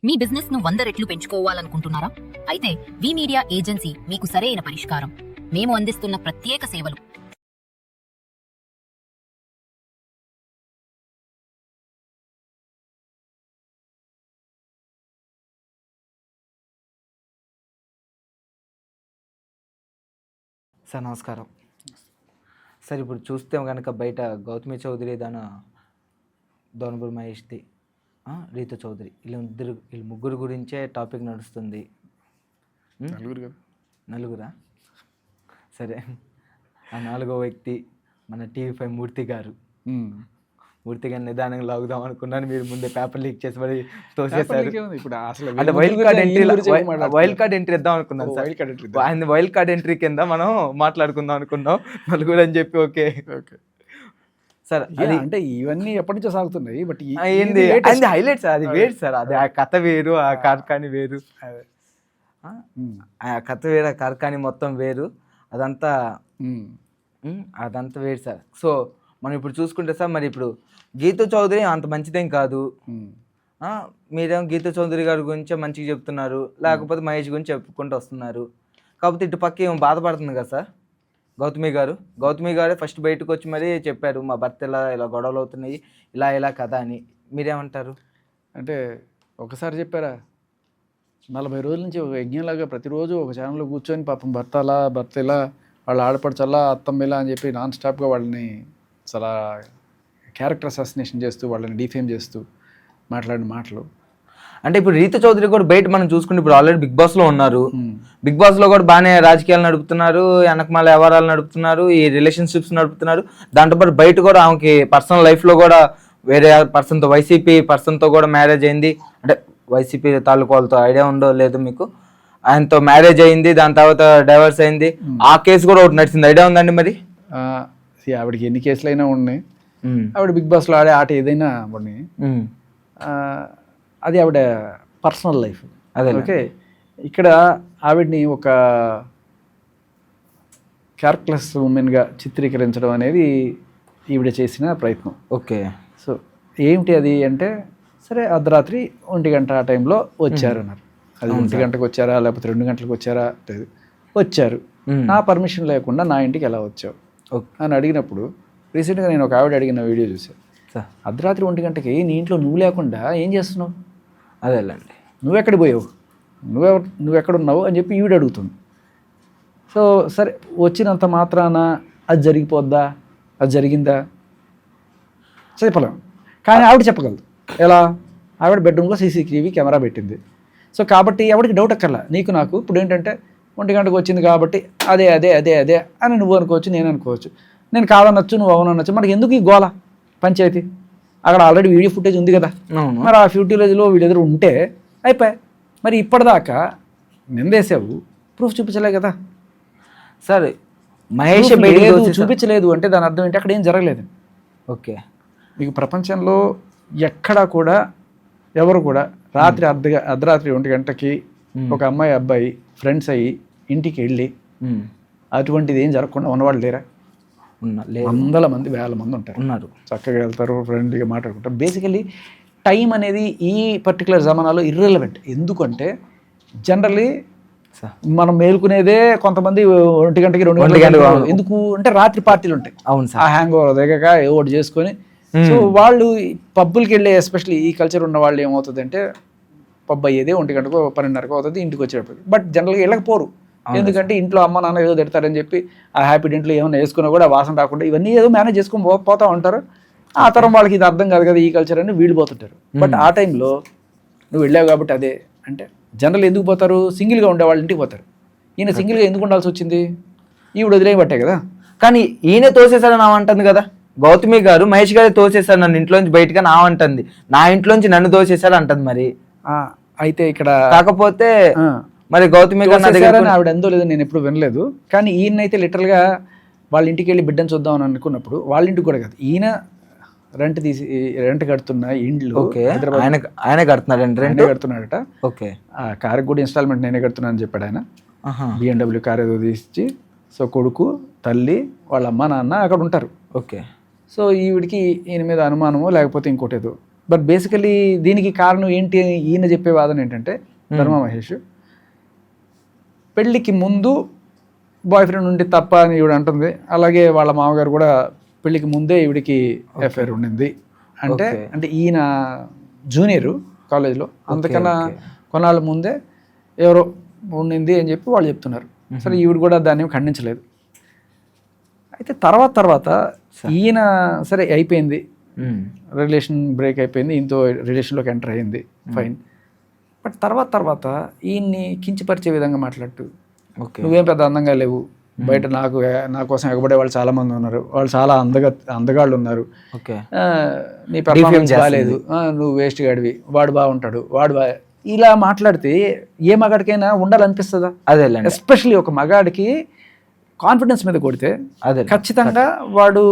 మీ business ను 100 రెట్లు పెంచుకోవాలనుకుంటున్నారా? అయితే వి మీడియా ఏజెన్సీ మీకు సరైన పరిష్కారం. మేము అందిస్తున్న ప్రత్యేక సేవలు. సార్ నమస్కారం. సార్ ఇప్పుడు చూస్తే కనుక బయట గౌతమి చౌదరి దోనపూరి మహేష్ది, రీతు చౌదరి వీళ్ళు ముగ్గురు గురించే టాపిక్ నడుస్తుంది. నలుగురా? సరే, ఆ నాలుగో వ్యక్తి మన TV5 మూర్తి గారు. మూర్తి గారిని నిదానంగా లాగుదాం అనుకున్నాను, మీరు ముందే పేపర్ లీక్ చేసి మరి తోసేశారు. అంటే వైల్డ్ కార్డ్ ఎంట్రీ ఇద్దాం అనుకున్నాను సార్. ఆయన వైల్డ్ కార్డ్ ఎంట్రీ కింద మనం మాట్లాడుకుందాం అనుకున్నాం నలుగురు అని చెప్పి. ఓకే సార్, అది అంటే ఇవన్నీ ఎప్పటి నుంచో సాగుతున్నాయి. బట్ ఏంది హైలైట్ సార్, అది వేరు సార్. అది ఆ కథ వేరు, ఆ కార్ఖానీ వేరు. ఆ కథ వేరు, ఆ కార్ఖానీ మొత్తం వేరు. అదంతా వేరు సార్. సో మనం ఇప్పుడు చూసుకుంటే సార్, మరి ఇప్పుడు గీతూ చౌదరి అంత మంచిదేం కాదు. మీరేమో గీతూ చౌదరి గారి గురించే మంచిగా చెప్తున్నారు, లేకపోతే మహేష్ గురించి చెప్పుకుంటూ వస్తున్నారు. కాకపోతే ఇటు పక్క ఏమో బాధపడుతుంది కదా సార్ గౌతమి గారే ఫస్ట్ బయటకు వచ్చి మరీ చెప్పారు, మా భర్త ఇలా గొడవలు అవుతున్నాయి, ఇలా కదా అని. మీరేమంటారు? అంటే ఒకసారి చెప్పారా, 40 రోజుల నుంచి ఒక యజ్ఞంలాగా ప్రతిరోజు ఒక ఛానల్లో కూర్చొని పాపం భర్త ఇలా వాళ్ళ ఆడపడుచల్లా అత్తమ్మిలా అని చెప్పి నాన్ స్టాప్గా వాళ్ళని చాలా క్యారెక్టర్ అసాసినేషన్ చేస్తూ, వాళ్ళని డిఫేమ్ చేస్తూ మాట్లాడిన మాటలు. అంటే ఇప్పుడు రీతు చౌదరి కూడా బయట మనం చూసుకుంటే ఇప్పుడు ఆల్రెడీ బిగ్ బాస్లో ఉన్నారు. బిగ్ బాస్లో కూడా బాగానే రాజకీయాలు నడుపుతున్నారు, వెనకమాల వ్యవహారాలు నడుపుతున్నారు, ఈ రిలేషన్షిప్స్ నడుపుతున్నారు. దాంతోపాటు బయట కూడా ఆమెకి పర్సనల్ లైఫ్లో కూడా వేరే పర్సన్తో, వైసీపీ పర్సన్తో కూడా మ్యారేజ్ అయింది. అంటే వైసీపీ తాలూకు వాళ్ళతో ఐడియా ఉందో లేదో మీకు, ఆయనతో మ్యారేజ్ అయింది, దాని తర్వాత డైవర్స్ అయింది. ఆ కేసు కూడా ఒకటి నడిచింది, ఐడియా ఉందండి? మరి ఆవిడకి ఎన్ని కేసులు అయినా ఉన్నాయి. ఆవిడ బిగ్ బాస్లో ఆడే ఆట ఏదైనా ఉన్నాయి, అది ఆవిడ పర్సనల్ లైఫ్. అదే. ఓకే, ఇక్కడ ఆవిడ్ని ఒక క్యారెక్టర్లెస్ ఉమెన్గా చిత్రీకరించడం అనేది ఈవిడ చేసిన ప్రయత్నం. ఓకే. సో ఏమిటి అది అంటే, సరే అర్ధరాత్రి 1 గంట ఆ టైంలో వచ్చారు అన్నారు. అది 1 గంటకు వచ్చారా లేకపోతే 2 గంటలకు వచ్చారా లేదు, వచ్చారు. నా పర్మిషన్ లేకుండా నా ఇంటికి ఎలా వచ్చావు అని అడిగినప్పుడు, రీసెంట్గా నేను ఒక ఆవిడ అడిగిన వీడియో చూసాను. అర్ధరాత్రి 1 గంటకి నీ ఇంట్లో నువ్వు లేకుండా ఏం చేస్తున్నావు? అదేలేండి, నువ్వెక్కడికి పోయావు, నువ్వెక్కడున్నావు అని చెప్పి ఈవిడ అడుగుతుంది. సో సరే, వచ్చినంత మాత్రాన అది జరిగిపోద్దా, అది జరిగిందా చెప్పలేం. కానీ ఆవిడ చెప్పగలదు. ఎలా? ఆవిడ బెడ్రూమ్లో CCTV కెమెరా పెట్టింది. సో కాబట్టి ఎవరికి డౌట్ అక్కర్లా, నీకు నాకు. ఇప్పుడు ఏంటంటే 1 గంటకు వచ్చింది కాబట్టి అదే అదే అదే అదే అని నువ్వు అనుకోవచ్చు, నేను అనుకోవచ్చు. నేను కాదనొచ్చు, నువ్వు అవునొచ్చు. మనకి ఎందుకు ఈ గోల పంచాయతీ? అక్కడ ఆల్రెడీ వీడియో ఫుటేజ్ ఉంది కదా. మరి ఆ ఫుటేజ్లో వీళ్ళెదురు ఉంటే అయిపోయాయి. మరి ఇప్పటిదాకా నిందేసావు, ప్రూఫ్ చూపించలే కదా సార్. మహేష్ చూపించలేదు అంటే దాని అర్థం ఏంటి? అక్కడ ఏం జరగలేదు. ఓకే, మీకు ప్రపంచంలో ఎక్కడా కూడా ఎవరు కూడా రాత్రి అర్ధరాత్రి 1 గంటకి ఒక అమ్మాయి అబ్బాయి ఫ్రెండ్స్ అయ్యి ఇంటికి వెళ్ళి అటువంటిది ఏం జరగకుండా ఉన్నవాళ్ళు లేరా? వందల మంది, వేల మంది ఉన్నారు. చక్కగా వెళ్తారు, ఫ్రెండ్లీగా మాట్లాడుకుంటారు. బేసికలీ టైం అనేది ఈ పర్టికులర్ జమానాలో ఇర్రెలవెంట్. ఎందుకంటే జనరల్లీ మనం మేలుకునేదే కొంతమంది 1 గంటకి 2 గంటలకు. ఎందుకు అంటే రాత్రి పార్టీలు ఉంటాయి. అవును సార్. ఆ హ్యాంగ్ ఓవర్ దగ్గర ఏవోటి చేసుకొని, సో వాళ్ళు పబ్బులకి వెళ్ళే, ఎస్పెషల్లీ ఈ కల్చర్ ఉన్న వాళ్ళు ఏమవుతుంది అంటే, పబ్ అయ్యేదే 1 గంటకో 12:30కో అవుతుంది ఇంటికి వచ్చేటప్పుడు. బట్ జనరల్గా వెళ్ళకపోరు. ఎందుకంటే ఇంట్లో అమ్మ నాన్న ఏదో తిడతారని చెప్పి ఆ హ్యాపీ డెంట్లో ఏమైనా వేసుకున్నా కూడా వాసన రాకుండా ఇవన్నీ ఏదో మేనేజ్ చేసుకొని పోతూ ఉంటారు. ఆ తరం వాళ్ళకి ఇది అర్థం కాదు కదా ఈ కల్చర్ అని వీళ్ళు పోతుంటారు. బట్ ఆ టైంలో నువ్వు వెళ్ళావు కాబట్టి అదే అంటే జనరల్ ఎందుకు పోతారు? సింగిల్గా ఉండే వాళ్ళ ఇంటికి పోతారు. ఈయన సింగిల్గా ఎందుకు ఉండాల్సి వచ్చింది? ఈవిడ వదిలేయబట్టే కదా. కానీ ఈయన తోసేసారని నా అంటుంది కదా గౌతమి గారు. మహేష్ గారు తోసేశారు నన్ను ఇంట్లోంచి బయటగా నా అంటుంది, నా ఇంట్లోంచి నన్ను తోసేశారు అంటుంది. మరి అయితే ఇక్కడ కాకపోతే మరి గౌతమి గారు ఆవిడ ఎందో లేదో నేను ఎప్పుడు వినలేదు. కానీ ఈయనైతే లిటరల్గా వాళ్ళ ఇంటికి వెళ్ళి బిడ్డను చూద్దాం అని అనుకున్నప్పుడు, వాళ్ళ ఇంటికి కూడా కాదు, ఈయన రెంట్ కడుతున్న ఇండ్లు ఆయన కడుతున్నాడట. ఓకే, ఆ కారుకి కూడా ఇన్స్టాల్మెంట్ నేనే కడుతున్నా అని చెప్పాడు ఆయన. BMW కార్ ఏదో తీసి, సో కొడుకు, తల్లి, వాళ్ళ అమ్మ నాన్న అక్కడ ఉంటారు. ఓకే. సో ఈవిడికి ఈయన మీద అనుమానమో లేకపోతే ఇంకోటి ఏదో బట్ బేసికలీ దీనికి కారణం ఏంటి అని ఈయన చెప్పే వాదన ఏంటంటే ధర్మ మహేష్ పెళ్ళికి ముందు బాయ్ ఫ్రెండ్ ఉండి తప్ప అని ఈవిడ అంటుంది. అలాగే వాళ్ళ మామగారు కూడా పెళ్ళికి ముందే ఈవిడికి అఫైర్ ఉండింది అంటే అంటే ఈయన జూనియరు కాలేజ్లో, అందుకన్నా కొన్నాళ్ళ ముందే ఎవరో ఉండింది అని చెప్పి వాళ్ళు చెప్తున్నారు. సరే ఈవిడ కూడా దాన్ని ఖండించలేదు. అయితే తర్వాత ఈయన సరే అయిపోయింది, రిలేషన్ బ్రేక్ అయిపోయింది, ఈయనతో రిలేషన్లోకి ఎంటర్ అయ్యింది, ఫైన్. బట్ తర్వాత ఈయన్ని కించపరిచే విధంగా మాట్లాడుతూ నువ్వేం పెద్ద అందంగా లేవు, బయట నా కోసం ఎగబడే వాళ్ళు చాలా మంది ఉన్నారు, వాళ్ళు చాలా అందగాళ్ళు ఉన్నారు, నీ పెర్ఫార్మెన్స్ బాగాలేదు, నువ్వు వేస్ట్ గాడివి, వాడు బాగుంటాడు, ఇలా మాట్లాడితే ఏ మగాడికైనా ఉండాలనిపిస్తుందా? అదే ఎస్పెషలీ ఒక మగాడికి కాన్ఫిడెన్స్ మీద కొడితే ఖచ్చితంగా వాడు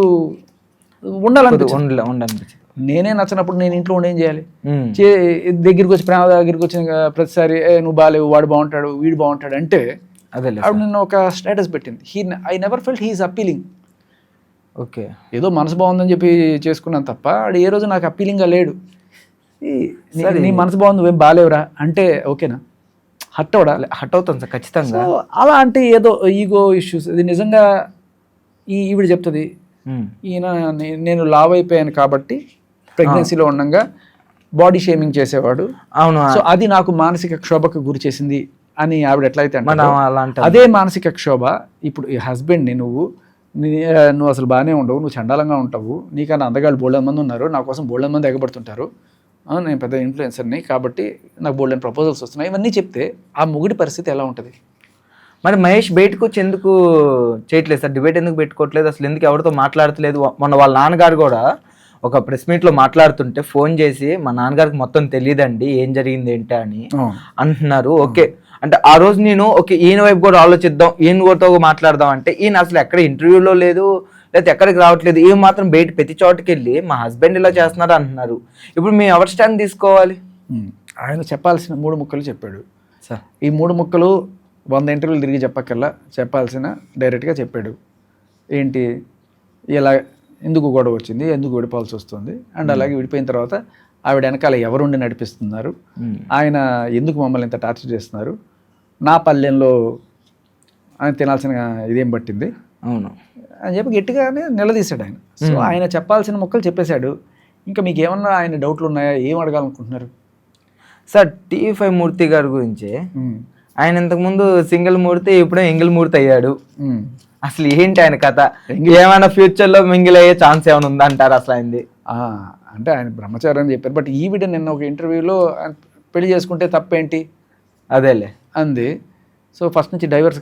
ఉండాలనిపించింది. నేనే నచ్చినప్పుడు నేను ఇంట్లో ఉండి ఏం చేయాలి? దగ్గరికి వచ్చి ప్రేమ దగ్గరికి వచ్చిన ప్రతిసారి నువ్వు బాగాలేవు, వాడు బాగుంటాడు, వీడు బాగుంటాడు అంటే ఆవిడ నిన్న ఒక స్టేటస్ పెట్టింది, I never felt he is appealing. Okay, ఏదో మనసు బాగుందని చెప్పి చేసుకున్నాను తప్ప ఆడు ఏ రోజు నాకు అప్పీలింగ్గా లేడు. నీ మనసు బాగుంది, నువ్వేం బాగాలేవురా అంటే ఓకేనా? హట్ అవుతాను సార్ ఖచ్చితంగా. అలా అంటే ఏదో ఈగో ఇష్యూస్. ఇది నిజంగా ఈవిడ చెప్తుంది, ఈయన నేను లావ్ అయిపోయాను కాబట్టి ప్రెగ్నెన్సీలో ఉండగా బాడీ షేమింగ్ చేసేవాడు, అవును, సో అది నాకు మానసిక క్షోభకు గురి చేసింది అని ఆవిడ ఎట్లయితే అంటే అదే మానసిక క్షోభ ఇప్పుడు ఈ హస్బెండ్ని నువ్వు అసలు బాగానే ఉండవు, నువ్వు చండాలంగా ఉంటావు, నీకన్నా అందగాళ్ళు బోల్డెన్ మంది ఉన్నారు, నా కోసం బోల్డెన్ మంది ఎగబడుతుంటారు, నేను పెద్ద ఇన్ఫ్లుయెన్సర్ని కాబట్టి నాకు బోల్డెన్ ప్రపోజల్స్ వస్తున్నాయి, ఇవన్నీ చెప్తే ఆ మొగుడి పరిస్థితి ఎలా ఉంటుంది? మరి మహేష్ బయటకు వచ్చి ఎందుకు చేయట్లేదు సార్? డిబేట్ ఎందుకు పెట్టుకోవట్లేదు? అసలు ఎందుకు ఎవరితో మాట్లాడట్లేదు? మొన్న వాళ్ళ నాన్నగారు కూడా ఒక ప్రెస్ మీట్లో మాట్లాడుతుంటే ఫోన్ చేసి మా నాన్నగారికి మొత్తం తెలియదండి ఏం జరిగింది ఏంటి అని అంటున్నారు. ఓకే, అంటే ఆ రోజు నేను ఓకే ఈయన వైపు కూడా ఆలోచిద్దాం, ఈయన కూడా మాట్లాడదాం అంటే ఈయన అసలు ఎక్కడ ఇంటర్వ్యూలో లేదు, లేకపోతే ఎక్కడికి రావట్లేదు, ఈయన మాత్రం బయట ప్రతి చోటుకి వెళ్ళి మా హస్బెండ్ ఇలా చేస్తున్నారు అంటున్నారు. ఇప్పుడు మేము ఎవరి స్టాండ్ తీసుకోవాలి? ఆయన చెప్పాల్సిన 3 ముక్కలు చెప్పాడు సార్. ఈ 3 ముక్కలు 100 ఇంటర్వ్యూలు తిరిగి చెప్పక్కర్లా, చెప్పాల్సిన డైరెక్ట్గా చెప్పాడు. ఏంటి, ఇలా ఎందుకు గొడవ వచ్చింది, ఎందుకు విడిపోవాల్సి వస్తుంది, అండ్ అలాగే విడిపోయిన తర్వాత ఆవిడ వెనకాల ఎవరుండి నడిపిస్తున్నారు, ఆయన ఎందుకు మమ్మల్ని ఇంత టార్చర్ చేస్తున్నారు, నా పల్లెంలో ఆయన తినాల్సిన ఇదేం పట్టింది, అవును అని చెప్పి గట్టిగానే నిలదీశాడు ఆయన. సో ఆయన చెప్పాల్సిన ముక్కలు చెప్పేశాడు. ఇంకా మీకు ఏమన్నా ఆయన డౌట్లు ఉన్నాయా, ఏం అడగాలనుకుంటున్నారు? సార్ టీవీ5 మూర్తి గారి గురించి, ఆయన ఇంతకుముందు సింగిల్ మూర్తి, ఇప్పుడే ఎంగిల్ మూర్తి అయ్యాడు. అసలు ఏంటి ఆయన కథ? ఏమైనా ఫ్యూచర్లో మింగిల్ అయ్యే ఛాన్స్ ఏమైనా ఉందా అంటారు అసలు అయింది? అంటే ఆయన బ్రహ్మచారి అని చెప్పారు. బట్ ఈవిడ నిన్న ఒక ఇంటర్వ్యూలో పెళ్లి చేసుకుంటే తప్పేంటి అదేలే అంది. సో ఫస్ట్ నుంచి డైవర్స్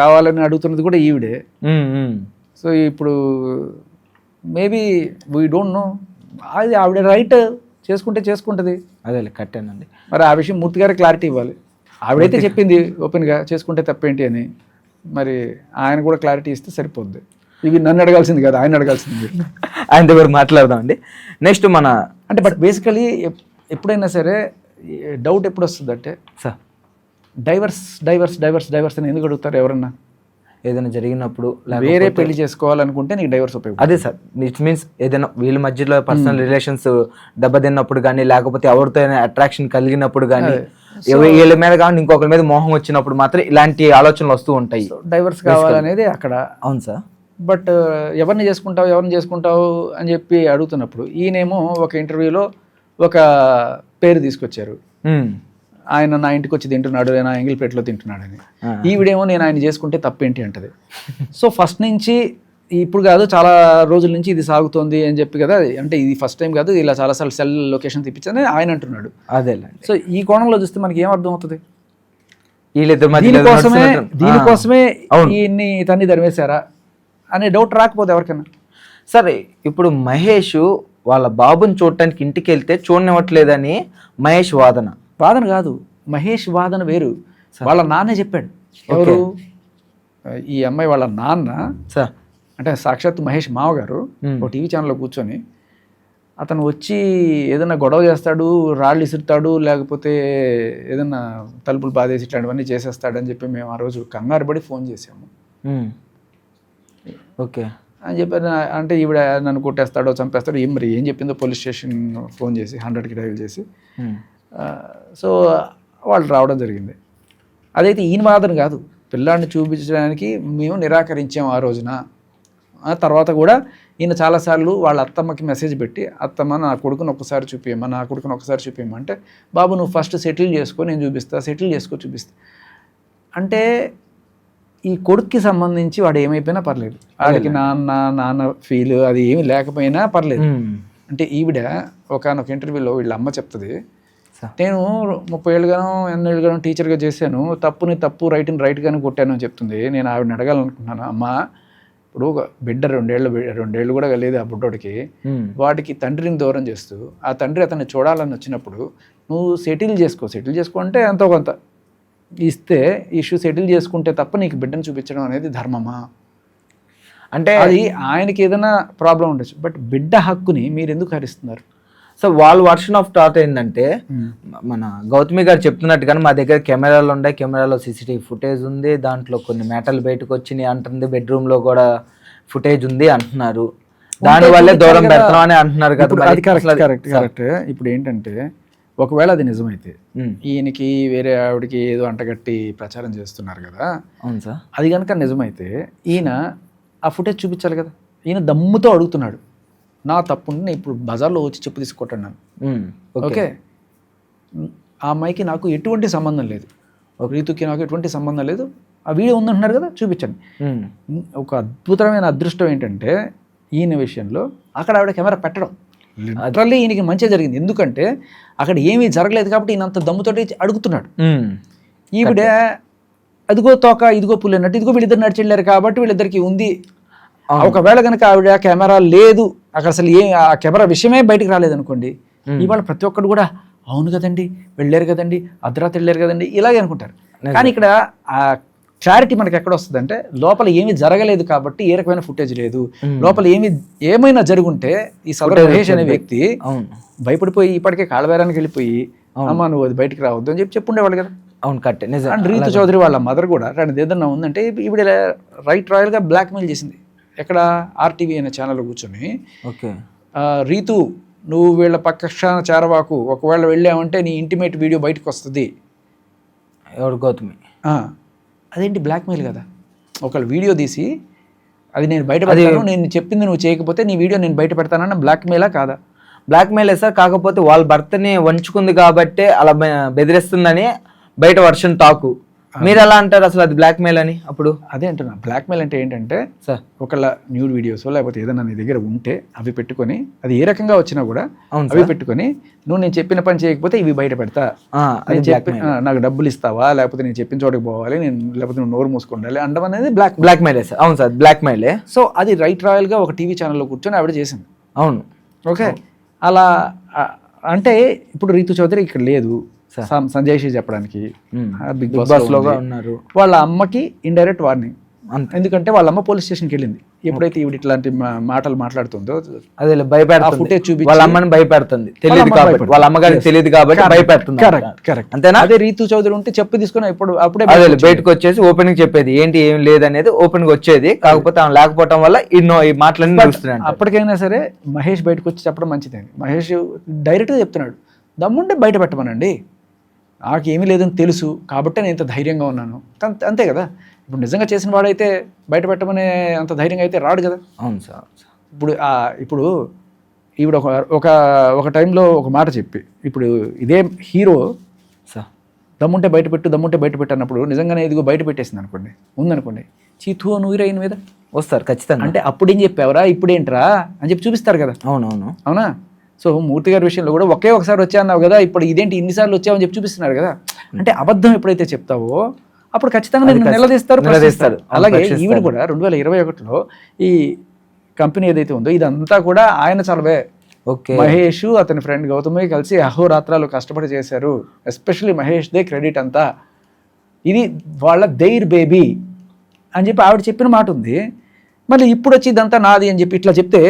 కావాలని అడుగుతున్నది కూడా ఈవిడే. సో ఇప్పుడు మేబీ వీ డోంట్ నో, అది ఆవిడ రైట్, చేసుకుంటుంది. అదేలే కట్టేనండి. మరి ఆ విషయం మూర్తి గారికి క్లారిటీ ఇవ్వాలి. ఆవిడైతే చెప్పింది ఓపెన్గా చేసుకుంటే తప్పేంటి అని, మరి ఆయన కూడా క్లారిటీ ఇస్తే సరిపోద్ది. ఇవి నన్ను అడగాల్సింది కదా, ఆయన అడగాల్సింది. ఆయన దగ్గర మాట్లాడదామండి. నెక్స్ట్ మన అంటే బట్ బేసికలీ ఎప్పుడైనా సరే డౌట్ ఎప్పుడు వస్తుంది అంటే సార్ డైవర్స్ అని ఎందుకు అడుగుతారు? ఎవరన్నా ఏదైనా జరిగినప్పుడు వేరే పెళ్లి చేసుకోవాలనుకుంటే నీకు డైవర్స్ ఉపయోగం. అదే సార్, ఇట్ మీన్స్ ఏదైనా వీళ్ళ మధ్యలో పర్సనల్ రిలేషన్స్ దెబ్బతిన్నప్పుడు కానీ, లేకపోతే ఎవరితో అట్రాక్షన్ కలిగినప్పుడు కానీ, వీళ్ళ మీద కానీ ఇంకొకరి మీద మోహం వచ్చినప్పుడు మాత్రం ఇలాంటి ఆలోచనలు వస్తూ ఉంటాయి. డైవర్స్ కావాలనేది అక్కడ. అవును సార్. బట్ ఎవరిని చేసుకుంటావు అని చెప్పి అడుగుతున్నప్పుడు ఈయనేమో ఒక ఇంటర్వ్యూలో ఒక పేరు తీసుకొచ్చారు, ఆయన నా ఇంటికి వచ్చి తింటున్నాడు, నా ఎంగిల్పేటలో తింటున్నాడని. ఈవిడేమో నేను ఆయన చేసుకుంటే తప్పేంటి అంటది. సో ఫస్ట్ నుంచి ఇప్పుడు కాదు, చాలా రోజుల నుంచి ఇది సాగుతోంది అని చెప్పి కదా, అంటే ఇది ఫస్ట్ టైం కాదు, ఇలా చాలాసార్లు సెల్ లొకేషన్ తెప్పించని ఆయన అంటున్నాడు. అదే. సో ఈ కోణంలో చూస్తే మనకి ఏం అర్థం అవుతుంది? దీనికోసమే ఈయన్ని తన్ని ధర్మేశారా అనే డౌట్ రాకపోతే ఎవరికైనా. సరే, ఇప్పుడు మహేష్ వాళ్ళ బాబుని చూడటానికి ఇంటికి వెళ్తే చూడనివ్వట్లేదని మహేష్ వాదన కాదు, మహేష్ వాదన వేరు. వాళ్ళ నాన్నే చెప్పాడు. ఎవరు? ఈ అమ్మాయి వాళ్ళ నాన్న సార్, అంటే సాక్షాత్ మహేష్ మావగారు ఒక టీవీ ఛానల్లో కూర్చొని అతను వచ్చి ఏదైనా గొడవ చేస్తాడు, రాళ్ళు ఇసురుతాడు, లేకపోతే ఏదైనా తలుపులు బాధేసి ఇట్లాంటివన్నీ చేసేస్తాడని చెప్పి మేము ఆ రోజు కంగారు పడి ఫోన్ చేసాము. ఓకే, అని చెప్పి అంటే ఈవిడ నన్ను కొట్టేస్తాడో చంపేస్తాడో ఏం చెప్పిందో పోలీస్ స్టేషన్ ఫోన్ చేసి 100కి డయల్ చేసి సో వాళ్ళు రావడం జరిగింది. అదైతే ఈయన వాదన కాదు, పిల్లాడిని చూపించడానికి మేము నిరాకరించాం ఆ రోజున. ఆ తర్వాత కూడా ఈయన చాలాసార్లు వాళ్ళ అత్తమ్మకి మెసేజ్ పెట్టి, అత్తమ్మ నా కొడుకుని ఒకసారి చూపించమ్మా అంటే, బాబు నువ్వు ఫస్ట్ సెటిల్ చేసుకో, నేను చూపిస్తా. అంటే ఈ కొడుక్కి సంబంధించి వాడు ఏమైపోయినా పర్లేదు, వాడికి నాన్న ఫీల్ అది ఏమి లేకపోయినా పర్లేదు. అంటే ఈవిడ ఒకనొక ఇంటర్వ్యూలో వీళ్ళ అమ్మ చెప్తుంది, నేను 30 ఏళ్ళుగానో 8 ఏళ్ళుగానో టీచర్గా చేశాను, తప్పుని తప్పు రైట్ని రైట్గానే కొట్టాను అని చెప్తుంది. నేను ఆవిడని అడగాలనుకుంటున్నాను, అమ్మ ఇప్పుడు బిడ్డ 2 ఏళ్ళు కూడా లేదు ఆ బుడ్డోడికి, వాడికి తండ్రిని దూరం చేస్తూ ఆ తండ్రి అతన్ని చూడాలని వచ్చినప్పుడు నువ్వు సెటిల్ చేసుకో అంటే ఎంతో కొంత ఇస్తే ఇష్యూ సెటిల్ చేసుకుంటే తప్ప నీకు బిడ్డను చూపించడం అనేది ధర్మమా? అంటే అది ఆయనకి ఏదైనా ప్రాబ్లం ఉండొచ్చు, బట్ బిడ్డ హక్కుని మీరు ఎందుకు హరిస్తున్నారు? సో వాళ్ళ వర్షన్ ఆఫ్ థాట్ ఏంటంటే, మన గౌతమి గారు చెప్తున్నట్టుగానే మా దగ్గర కెమెరాలు ఉన్నాయి, కెమెరాలో CCTV ఫుటేజ్ ఉంది, దాంట్లో కొన్ని మేటలు బయటకు వచ్చినాయి అంటుంది, బెడ్రూమ్లో కూడా ఫుటేజ్ ఉంది అంటున్నారు, దానివల్లే దూరం పెడతాం అని అంటున్నారు కదా. అది కరెక్ట్. ఇప్పుడు ఏంటంటే ఒకవేళ అది నిజమైతే ఈయనకి వేరే ఆవిడకి ఏదో అంటగట్టి ప్రచారం చేస్తున్నారు కదా, అవును సార్, అది కనుక నిజమైతే ఈయన ఆ ఫుటేజ్ చూపించాలి కదా. ఈయన దమ్ముతో అడుగుతున్నాడు, నా తప్పుండి నేను ఇప్పుడు బజార్లో వచ్చి చెప్పు తీసుకొట్టన్నాను, ఓకే ఆ అమ్మాయికి నాకు ఎటువంటి సంబంధం లేదు, రీతుకి నాకు ఎటువంటి సంబంధం లేదు, ఆ వీడియో ఉందంటున్నారు కదా చూపించండి. ఒక అద్భుతమైన అదృష్టం ఏంటంటే ఈయన విషయంలో అక్కడ ఆవిడ కెమెరా పెట్టడం లిటరల్లీ ఈయనకి మంచిగా జరిగింది, ఎందుకంటే అక్కడ ఏమీ జరగలేదు కాబట్టి ఈయన అంత దమ్ముతోటి అడుగుతున్నాడు. ఈవిడ అదిగో తోక ఇదిగో పుల్లి అన్నట్టు ఇదిగో వీళ్ళిద్దరు నడిచి వెళ్ళారు కాబట్టి వీళ్ళిద్దరికి ఉంది. ఒకవేళ కనుక ఆవిడ కెమెరా లేదు, అక్కడ అసలు ఆ కెమెరా విషయమే బయటకు రాలేదు అనుకోండి, ఇవాళ ప్రతి ఒక్కరు కూడా అవును కదండి వెళ్ళారు కదండి అర్ధరాత్రి వెళ్ళారు కదండి ఇలాగే అనుకుంటారు. కానీ ఇక్కడ ఆ క్లారిటీ మనకి ఎక్కడ వస్తుంది అంటే, లోపల ఏమీ జరగలేదు కాబట్టి ఏ రకమైన ఫుటేజ్ లేదు, లోపల ఏమైనా జరుగుంటే ఈ సదరు మహేష్ అనే వ్యక్తి భయపడిపోయి ఇప్పటికే కాళ్ళబేరానికి వెళ్ళిపోయి అమ్మ నువ్వు అది బయటకు రావద్దు అని చెప్పుండేవాళ్ళు కదా. అవును కరెక్ట్. అండ్ రీతు చౌదరి వాళ్ళ మదర్ కూడా రెండు ఏదన్నా ఉందంటే ఈవిడ రైట్ రాయల్గా బ్లాక్మెయిల్ చేసింది. ఎక్కడ RTV అనే ఛానల్లో కూర్చొని, ఓకే రీతు నువ్వు వీళ్ళ పక్షాన చేరవాకు, ఒకవేళ వెళ్ళావంటే నీ ఇంటిమేట్ వీడియో బయటకు వస్తుంది. ఎవరు? గౌతమి. అదేంటి బ్లాక్మెయిల్ కదా, ఒకళ్ళు వీడియో తీసి అది నేను బయట పెడతాను, నేను చెప్పింది నువ్వు చేయకపోతే నీ వీడియో నేను బయట పెడతానన్న బ్లాక్మెయిలా కాదా? బ్లాక్మెయిల్ సార్, కాకపోతే వాళ్ళ భర్తని వంచుకుంది కాబట్టి అలా బెదిరిస్తుందని బయట వర్షన్ టాకు. మీరు ఎలా అంటారు అసలు అది బ్లాక్మెయిల్ అని? అప్పుడు అదే అంటున్నా, బ్లాక్మెయిల్ అంటే ఏంటంటే సార్ ఒకళ్ళ న్యూడ్ వీడియోస్ లేకపోతే ఏదైనా నీ దగ్గర ఉంటే అవి పెట్టుకొని, అది ఏ రకంగా వచ్చినా కూడా అవి పెట్టుకొని నువ్వు నేను చెప్పిన పని చేయకపోతే ఇవి బయట పెడతా, నాకు డబ్బులు ఇస్తావా, లేకపోతే నేను చెప్పిన చోటుకి పోవాలి, నేను లేకపోతే నువ్వు నోరు మూసుకుండాలి అనడం అనేది బ్లాక్మెయిల్ సార్. అవును సార్ బ్లాక్మెయిలే. సో అది రైట్ రాయల్గా ఒక టీవీ ఛానల్లో కూర్చొని ఆవిడ చేసింది. అవును ఓకే, అలా అంటే ఇప్పుడు రీతు చౌదరి ఇక్కడ లేదు, సంజయ్ షీ చెప్పడానికి బిగ్ బాస్ లో ఉన్నారు. వాళ్ళ అమ్మకి ఇండైరెక్ట్ వార్నింగ్, ఎందుకంటే వాళ్ళ అమ్మ పోలీస్ స్టేషన్కి వెళ్ళింది. ఎప్పుడైతే ఈవిడ ఇట్లాంటి మాటలు మాట్లాడుతుందో అదే భయపెడుతుంది, ఫుటేజ్ చూపి వాళ్ళ అమ్మని భయపెడుతుంది, తెలియదు కాబట్టి వాళ్ళ అమ్మగారికి తెలియదు కాబట్టి భయపెడుతుంది. కరెక్ట్ అంతేనా? అదే రీతు చౌదరి ఉంటే చెప్పు తీసుకుని అప్పుడే బయటకు వచ్చేసి ఓపెనింగ్ చెప్పేది ఏంటి ఏం లేదనేది ఓపెన్ గా వచ్చేది. కాకపోతే ఆమె లేకపోవటం వల్ల ఈ మాటలన్నీ నడుస్తున్నాయి. అప్పటికైనా సరే మహేష్ బయటకు వచ్చి చెప్పడం మంచిదండి. మహేష్ డైరెక్ట్గా చెప్తున్నాడు, దమ్ముంటే బయట పెట్టమనండి, నాకు ఏమీ లేదని తెలుసు కాబట్టి నేను ఇంత ధైర్యంగా ఉన్నాను, అంతే కదా. ఇప్పుడు నిజంగా చేసిన వాడైతే బయట పెట్టమనే అంత ధైర్యంగా అయితే రాడు కదా. అవును సార్. ఇప్పుడు ఈవిడ ఒక టైంలో ఒక మాట చెప్పి, ఇప్పుడు ఇదే హీరో సార్ దమ్ముంటే బయట పెట్టు అన్నప్పుడు నిజంగానే ఇదిగో బయట పెట్టేసింది అనుకోండి, ఉందనుకోండి, చీతు నువ్వు హీరోయిన్ మీద వస్తారు ఖచ్చితంగా. అంటే అప్పుడేం చెప్పావరా ఇప్పుడేంట్రా అని చెప్పి చూపిస్తారు కదా. అవునా? సో మూర్తి గారి విషయంలో కూడా ఒకసారి వచ్చా అన్నావు కదా, ఇప్పుడు ఇదేంటి ఇన్నిసార్లు వచ్చావని చెప్పి చూపిస్తున్నారు కదా. అంటే అబద్ధం ఎప్పుడైతే చెప్తావో అప్పుడు ఖచ్చితంగా నిలదీస్తారు. అలాగే ఈవిడ కూడా 2021లో ఈ కంపెనీ ఏదైతే ఉందో ఇదంతా కూడా ఆయన చలవే. మహేష్ అతని ఫ్రెండ్ గౌతమి కలిసి అహోరాత్రాలు కష్టపడి చేశారు. ఎస్పెషల్లీ మహేష్ దే క్రెడిట్ అంతా, ఇది వాళ్ళ దెయిర్ బేబీ అని చెప్పి ఆవిడ చెప్పిన మాట ఉంది. మళ్ళీ ఇప్పుడు వచ్చి ఇదంతా నాది అని చెప్పి ఇట్లా చెప్తే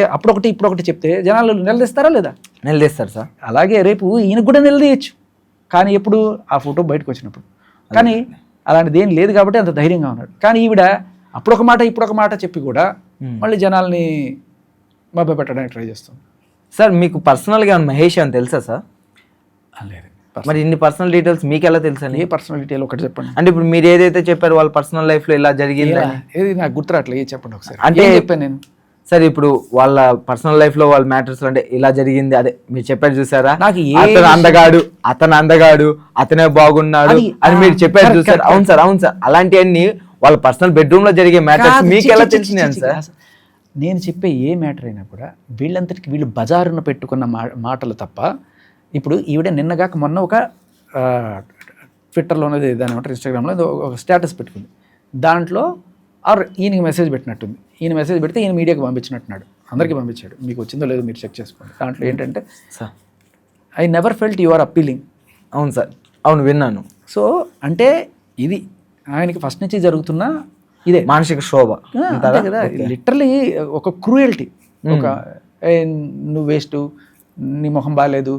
ఇప్పుడొకటి చెప్తే జనాలు నిలదీస్తారా లేదా? నిలదీస్తారు సార్. అలాగే రేపు ఈయనకు కూడా నిలదీయచ్చు, కానీ ఎప్పుడు ఆ ఫోటో బయటకు వచ్చినప్పుడు. కానీ అలాంటిది ఏం లేదు కాబట్టి అంత ధైర్యంగా ఉన్నాడు. కానీ ఈవిడ అప్పుడు ఒక మాట ఇప్పుడు ఒక మాట చెప్పి కూడా మళ్ళీ జనాల్ని మభ్య పెట్టడానికి ట్రై చేస్తాం. సార్ మీకు పర్సనల్గా మహేష్ అని తెలుసా సార్? లేదు. మరి ఇన్ని పర్సనల్ డీటెయిల్స్ మీకు ఎలా తెలుసా? ఏ పర్సనల్ డీటెయిల్ ఒకటి చెప్పండి. అంటే ఇప్పుడు మీరు ఏదైతే చెప్పారు వాళ్ళ పర్సనల్ లైఫ్ లో ఇలా జరిగింది ఏది నాకు గుర్తురాట్లేదు, చెప్పండి ఒకసారి. అంటే చెప్పాను నేను సార్ ఇప్పుడు వాళ్ళ పర్సనల్ లైఫ్ లో వాళ్ళ మ్యాటర్స్ అంటే ఇలా జరిగింది, అదే మీరు చెప్పారు చూసారా, నాకు అతను అందగాడు అతనే బాగున్నాడు అని మీరు చెప్పారు చూసారు. అవును సార్, అవును సార్, అలాంటివన్నీ వాళ్ళ పర్సనల్ బెడ్రూమ్ లో జరిగే మ్యాటర్స్ మీకు ఎలా తెలిసింది సార్? నేను చెప్పే ఏ మ్యాటర్ అయినా కూడా వీళ్ళంతటికి వీళ్ళు బజారున పెట్టుకున్న మాటలు తప్ప. ఇప్పుడు ఈవిడ నిన్నగాక మొన్న ఒక ట్విట్టర్లోనే దాని ఏమంటారు ఇన్స్టాగ్రామ్లో ఒక స్టేటస్ పెట్టుకుంది. దాంట్లో ఈయనకి మెసేజ్ పెట్టినట్టుంది. ఈయన మెసేజ్ పెడితే ఈయన మీడియాకి పంపించినట్టున్నాడు, అందరికీ పంపించాడు. మీకు వచ్చిందో లేదో మీరు చెక్ చేసుకోండి. దాంట్లో ఏంటంటే I never felt you are appealing. అవును సార్, అవును విన్నాను. సో అంటే ఇది ఆయనకి ఫస్ట్ నుంచి జరుగుతున్న ఇదే మానసిక శోభ కదా, లిటరలీ ఒక క్రూయల్టీ. ఒక నువ్వు వేస్ట్, నీ మొహం బాగాలేదు,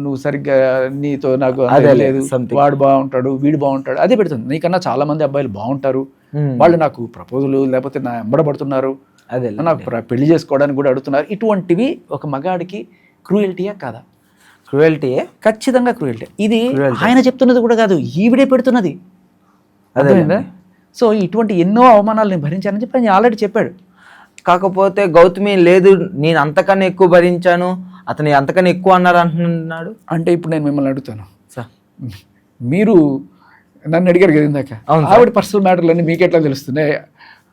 నువ్వు సరిగ్గా నీతో నాకు లేదు, వాడు బాగుంటాడు వీడు బాగుంటాడు, అదే పెడుతుంది. నీకన్నా చాలా మంది అబ్బాయిలు బాగుంటారు, వాళ్ళు నాకు ప్రపోజల్ లేకపోతే నా ఎంబడబడుతున్నారు, అదే నాకు పెళ్లి చేసుకోవడానికి కూడా అడుగుతున్నారు. ఇటువంటివి ఒక మగాడికి క్రూయల్టీయా కాదా? క్రూయల్టీయే, ఖచ్చితంగా క్రూయల్టీ. ఇది ఆయన చెప్తున్నది కూడా కాదు, ఈవిడే పెడుతున్నది. అర్థమైందా? సో ఇటువంటి ఎన్నో అవమానాలు నేను భరించానని చెప్పి ఆయన ఆల్రెడీ చెప్పాడు. కాకపోతే గౌతమి లేదు నేను అంతకన్నా ఎక్కువ భరించాను, అతను అంతకన్నా ఎక్కువ అన్నారు అంటున్నాడు. అంటే ఇప్పుడు నేను మిమ్మల్ని అడుగుతాను సార్, మీరు నన్ను అడిగారు కదా ఇందాక, అవును ఆవిడ పర్సనల్ మ్యాటర్లన్నీ మీకు ఎట్లా తెలుస్తున్నాయి,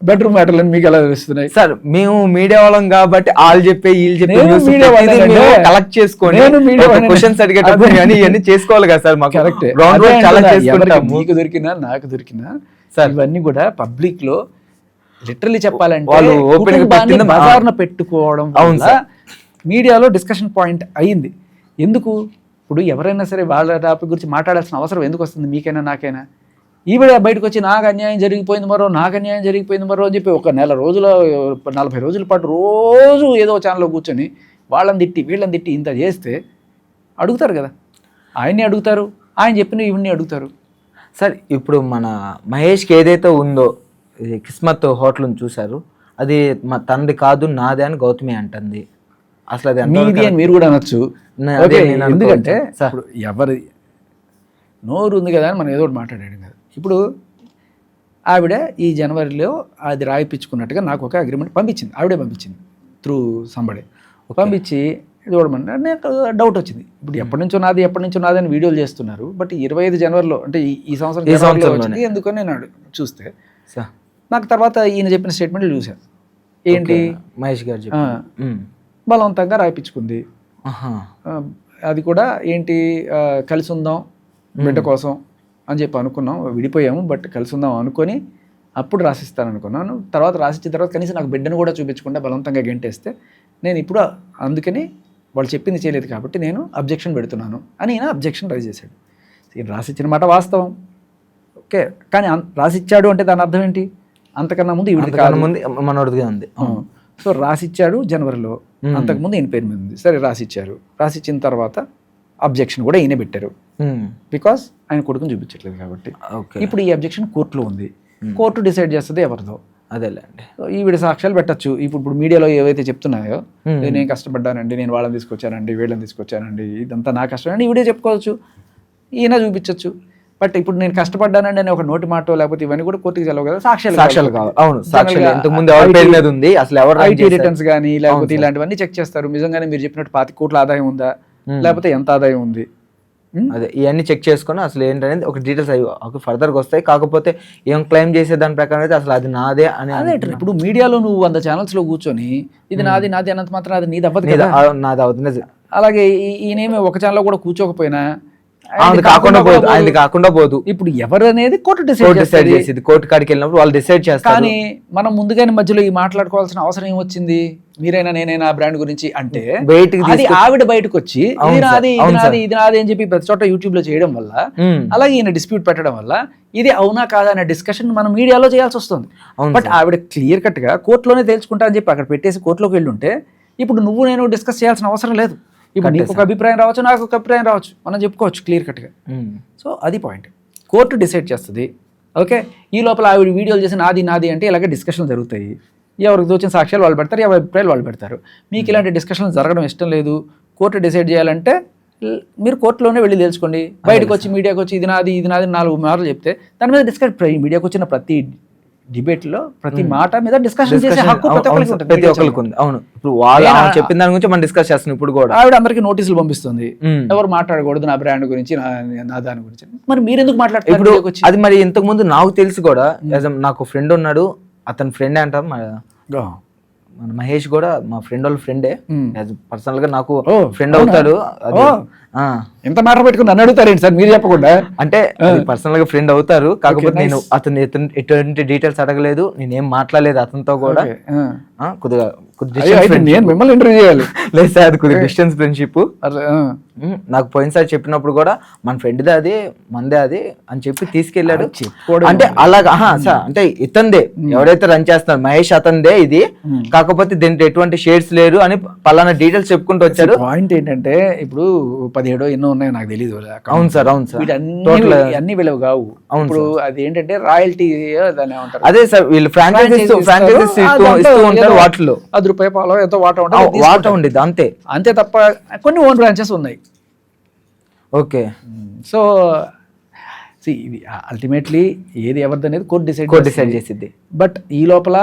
బెడ్రూమ్ మ్యాటర్లన్నీ మీకు ఎలా తెలుస్తున్నాయి? సార్ మేము మీడియా వాళ్ళం కాబట్టి వాళ్ళు చెప్పే వీళ్ళు చెప్పే కలెక్ట్ చేసుకొని క్వశ్చన్స్ అడిగేటప్పుడు ఇవన్నీ చేసుకోవాలి కదా సార్. మాకు మీకు దొరికినా నాకు దొరికినా సార్ ఇవన్నీ కూడా పబ్లిక్ లో లిటరలీ చెప్పాలంటే వాళ్ళు ఓపెన్ బజార్న పెట్టుకోవడం మీడియాలో డిస్కషన్ పాయింట్ అయ్యింది. ఎందుకు? ఇప్పుడు ఎవరైనా సరే వాళ్ళ టాపిక్ గురించి మాట్లాడాల్సిన అవసరం ఎందుకు వస్తుంది మీకైనా నాకైనా? ఈవిడ బయటకు వచ్చి నాకు అన్యాయం జరిగిపోయింది మరో, నాకు అన్యాయం జరిగిపోయింది మరో అని చెప్పి ఒక నెల రోజుల 40 రోజుల పాటు రోజు ఏదో ఛానల్లో కూర్చొని వాళ్ళని తిట్టి వీళ్ళని తిట్టి ఇంత చేస్తే అడుగుతారు కదా, ఆయన్ని అడుగుతారు, ఆయన చెప్పిన ఇవన్నీ అడుగుతారు. సార్ ఇప్పుడు మన మహేష్కి ఏదైతే ఉందో కిస్మత్ హోటల్ని చూశారు, అది మా తండ్రి కాదు నాదే అని గౌతమి అంటుంది. అసలు అది మీది అని మీరు కూడా అనొచ్చు. ఎందుకంటే ఇప్పుడు ఎవరి నోరు ఉంది కదా అని మనం ఏదో ఒకటి మాట్లాడాడు కదా. ఇప్పుడు ఆవిడ ఈ జనవరిలో అది రాయిపించుకున్నట్టుగా నాకు ఒక అగ్రిమెంట్ పంపించింది, ఆవిడే పంపించింది త్రూ సంబడే పంపించి చూడమన్నా. నాకు డౌట్ వచ్చింది, ఇప్పుడు ఎప్పటి నుంచో నాది అని వీడియోలు చేస్తున్నారు, బట్ 25 జనవరిలో అంటే ఈ సంవత్సరం వచ్చింది ఎందుకని నేను చూస్తే నాకు తర్వాత ఈయన చెప్పిన స్టేట్మెంట్లు చూశాను. ఏంటి మహేష్ గారు బలవంతంగా రాయిపించుకుంది, అది కూడా ఏంటి కలిసి ఉందాం బిడ్డ కోసం అని చెప్పి అనుకున్నాం, విడిపోయాము బట్ కలిసి ఉందాం అనుకొని అప్పుడు రాసిస్తాను అనుకున్నాను. తర్వాత రాసిచ్చిన తర్వాత కనీసం నాకు బిడ్డను కూడా చూపించకుండా బలవంతంగా గెంటేస్తే నేను ఇప్పుడు అందుకని వాళ్ళు చెప్పింది చేయలేదు కాబట్టి నేను అబ్జెక్షన్ పెడుతున్నాను అని ఈయన అబ్జెక్షన్ రైజ్ చేశాడు. ఈయన రాసిచ్చిన మాట వాస్తవం, ఓకే, కానీ రాసిచ్చాడు అంటే దాని అర్థం ఏంటి? అంతకన్నా ముందు మనోడిగా ఉంది. సో రాసిచ్చాడు జనవరిలో, అంతకుముందు ఈయన పేరు మీద ఉంది. సరే రాసిచ్చారు, రాసిచ్చిన తర్వాత అబ్జెక్షన్ కూడా ఈయన పెట్టారు, బికాస్ ఆయన కొడుకుని చూపించట్లేదు కాబట్టి. ఇప్పుడు ఈ అబ్జెక్షన్ కోర్టులో ఉంది, కోర్టు డిసైడ్ చేస్తుంది ఎవరిదో. అదేలేండి, ఈవిడ సాక్ష్యాలు పెట్టచ్చు. ఇప్పుడు మీడియాలో ఏవైతే చెప్తున్నాయో నేను కష్టపడ్డానండి, నేను వాళ్ళని తీసుకొచ్చానండి, వీళ్ళని తీసుకొచ్చానండి, ఇదంతా నా కష్టం అండి ఈవిడే చెప్పుకోవచ్చు, ఈయన చూపించవచ్చు. బట్ ఇప్పుడు నేను కష్టపడ్డానండి అని ఒక నోటి మాట లేకపోతే ఇవన్నీ కూడా కోర్టుకి సెలవు కదా, సాక్ష్యాలు కావాలి. అవును, ఐటీ రిటర్న్స్ కానీ లేకపోతే ఇలాంటివన్నీ చెక్ చేస్తారు. నిజంగానే మీరు చెప్పినట్టు 25 కోట్ల ఆదాయం ఉందా లేకపోతే ఎంత ఆదాయం ఉంది, అదే ఇవన్నీ చెక్ చేసుకొని అసలు ఏంటనేది ఒక డీటెయిల్స్ అవి ఫర్దర్గా వస్తాయి. కాకపోతే ఏం క్లెయిమ్ చేసే దాని ప్రకారం అయితే అసలు అది నాదే అని. అదే ఇప్పుడు మీడియాలో నువ్వు 100 ఛానల్స్లో కూర్చొని ఇది నాది అన్నంత మాత్రం అది నీది అవ్వదు కదా, నాది అవుతుంది. అలాగే ఈయనేమి ఒక ఛానల్లో కూడా కూర్చోకపోయినా కాకుండా పోదు. ఇప్పుడు ఎవరు అనేది కోర్టు డిసైడ్ చేసేది, కోర్టు కాడికి వెళ్ళినప్పుడు వాళ్ళు డిసైడ్ చేస్తారు. కానీ మనం ముందుగానే మధ్యలో ఈ మాట్లాడుకోవాల్సిన అవసరం ఏమొచ్చింది? మీరైనా నేనైనా బ్రాండ్ గురించి అంటే అది ఆవిడ బయటకు వచ్చి ఇది నాది అని చెప్పి ప్రతి చోట యూట్యూబ్ లో చేయడం వల్ల, అలాగే ఈయన డిస్ప్యూట్ పెట్టడం వల్ల ఇది అవునా కాదా అనే డిస్కషన్ మనం మీడియాలో చేయాల్సి వస్తుంది. బట్ ఆవిడ క్లియర్ కట్ గా కోర్టులోనే తేల్చుకుంటా అని చెప్పి అక్కడ పెట్టేసి కోర్టులోకి వెళ్ళుంటే ఇప్పుడు నువ్వు నేను డిస్కస్ చేయాల్సిన అవసరం లేదు. ఇప్పుడు నీకు ఒక అభిప్రాయం రావచ్చు, నాకు ఒక అభిప్రాయం రావచ్చు, మనం చెప్పుకోవచ్చు క్లియర్ కట్గా. సో అది పాయింట్. కోర్టు డిసైడ్ చేస్తుంది, ఓకే, ఈ లోపల ఆవిడ వీడియోలు చేసి నాది నాది అంటే ఇలాగే డిస్కషన్ జరుగుతాయి. ఎవరికి తోచిన సాక్ష్యాలు వాళ్ళు పెడతారు, ఎవరి అభిప్రాయాలు వాళ్ళు పెడతారు. మీకు ఇలాంటి డిస్కషన్లు జరగడం ఇష్టం లేదు, కోర్టు డిసైడ్ చేయాలంటే మీరు కోర్టులోనే వెళ్ళి తెలుసుకోండి. బయటకు వచ్చి మీడియాకి వచ్చి ఇది నాది 4 మార్లు చెప్తే దాని మీద డిస్కస్, మీడియాకి వచ్చిన ప్రతి డిబేట్లో ప్రతి మాట మీద డిస్కషన్ చేసే హక్కు ప్రతి ఒక్కరికి ఉంటుంది. ప్రతి ఒక్కరికి ఉంది. అవును, ఇప్పుడు వాళ్ళు చెప్పిన దాని గురించి మనం డిస్కస్ చేస్తున్నాం. ఇప్పుడు కూడా ఆవిడ అందరికి నోటీసులు పంపిస్తుంది, ఎవరు మాట్లాడకూడదు నా బ్రాండ్ గురించి, నా దాని గురించి. మరి మీరు ఎందుకు మాట్లాడుతున్నారు? ఇప్పుడు అది మరి ఇంతకు ముందు నాకు తెలిసి కూడా, నాకు ఫ్రెండ్ ఉన్నాడు, అతని ఫ్రెండ్ అంటాం మన మహేష్ కూడా మా ఫ్రెండ్ వాళ్ళ ఫ్రెండే, పర్సనల్ గా నాకు ఫ్రెండ్ అవుతాడు. ఎంత మాట పెట్టుకుని నన్ను అడుగుతారేంటి సార్ మీరు చెప్పకుండా? అంటే పర్సనల్ గా ఫ్రెండ్ అవుతారు, కాకపోతే నేను అతను ఎటువంటి డీటెయిల్స్ అడగలేదు, నేనేం మాట్లాడలేదు అతనితో కూడా. కొద్దిగా నేను మిమ్మల్ని ఇంటర్వ్యూ చేయాలి. లేదు సార్, అది కొద్దిగా డిస్టెన్స్ ఫ్రెండ్షిప్. నాకు పోయినసారి చెప్పినప్పుడు కూడా మన ఫ్రెండ్దే అది, మందే అది అని చెప్పి తీసుకెళ్లాడు. అంటే అలాగా సార్, అంటే ఇతందే ఎవరైతే రన్ చేస్తున్నారు మహేష్ అతందే ఇది, కాకపోతే దీంట్లో ఎటువంటి షేడ్స్ లేరు అని పలానా డీటెయిల్స్ చెప్పుకుంటూ వచ్చారు. పాయింట్ ఏంటంటే ఇప్పుడు 17 ఎన్నో ఉన్నాయో నాకు తెలియదు. అవును సార్, అవును సార్, అన్ని విలువ కావు. ఇప్పుడు అది ఏంటంటే రాయల్టీ దాని ఏమంటారు, అదే సార్ వీళ్ళు ఫ్రాంచైజీస్ ఇస్తూ ఉంటారు, వాటిలో ₹10 పాలో ఎంతో వాటా ఉండేది అంతే అంతే తప్ప కొన్ని ఓన్ బ్రాంచెస్ ఉన్నాయి. ఓకే, సో ఇది అల్టిమేట్లీ ఏది ఎవరిది అనేది కోర్టు డిసైడ్ చేసిద్ది. బట్ ఈ లోపల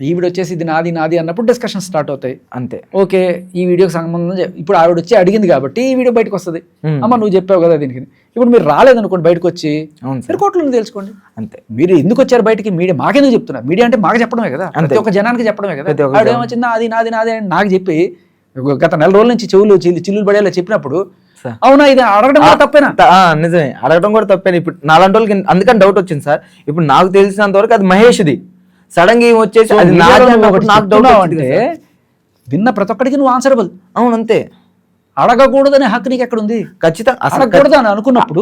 ఈవిడ వచ్చేసి ఇది నాది నాది అన్నప్పుడు డిస్కషన్ స్టార్ట్ అవుతాయి అంతే. ఓకే, ఈ వీడియోకి సంబంధం ఇప్పుడు ఆవిడ వచ్చి అడిగింది కాబట్టి ఈ వీడియో బయటకు వస్తుంది. అమ్మ నువ్వు చెప్పావు కదా దీనికి. ఇప్పుడు మీరు రాలేదనుకోండి బయటకు వచ్చి, మీరు కోర్టులో తెలుసుకోండి అంతే. మీరు ఎందుకు వచ్చారు బయటికి? మీడియా మాకెందుకు చెప్తున్నారు? మీడియా అంటే మాకు చెప్పడమే కదా, ప్రతి ఒక్క జనానికి చెప్పడమే కదా. ఆవిడ ఏమొచ్చిందా అది నాది నాది అని నాకు చెప్పి గత 4 రోజుల నుంచి చిల్లులు పడేలా చెప్పినప్పుడు అవునా ఇది అడగడం కూడా తప్పేనా? నిజమే, అడగడం కూడా తప్పేనా. ఇప్పుడు 4 రోజులకి అందుకని డౌట్ వచ్చింది సార్. ఇప్పుడు నాకు తెలిసినంత వరకు అది మహేష్ది, సడన్ గా వచ్చేసి అది నాకు డౌట్ అంటే విన్న ప్రతి ఒక్కడికి నువ్వు ఆన్సరబుల్. అవును అంతే, అడగకూడదనే హక్కు నీకు ఎక్కడ ఉంది? ఖచ్చితంగా అడగకూడదు అని అనుకున్నప్పుడు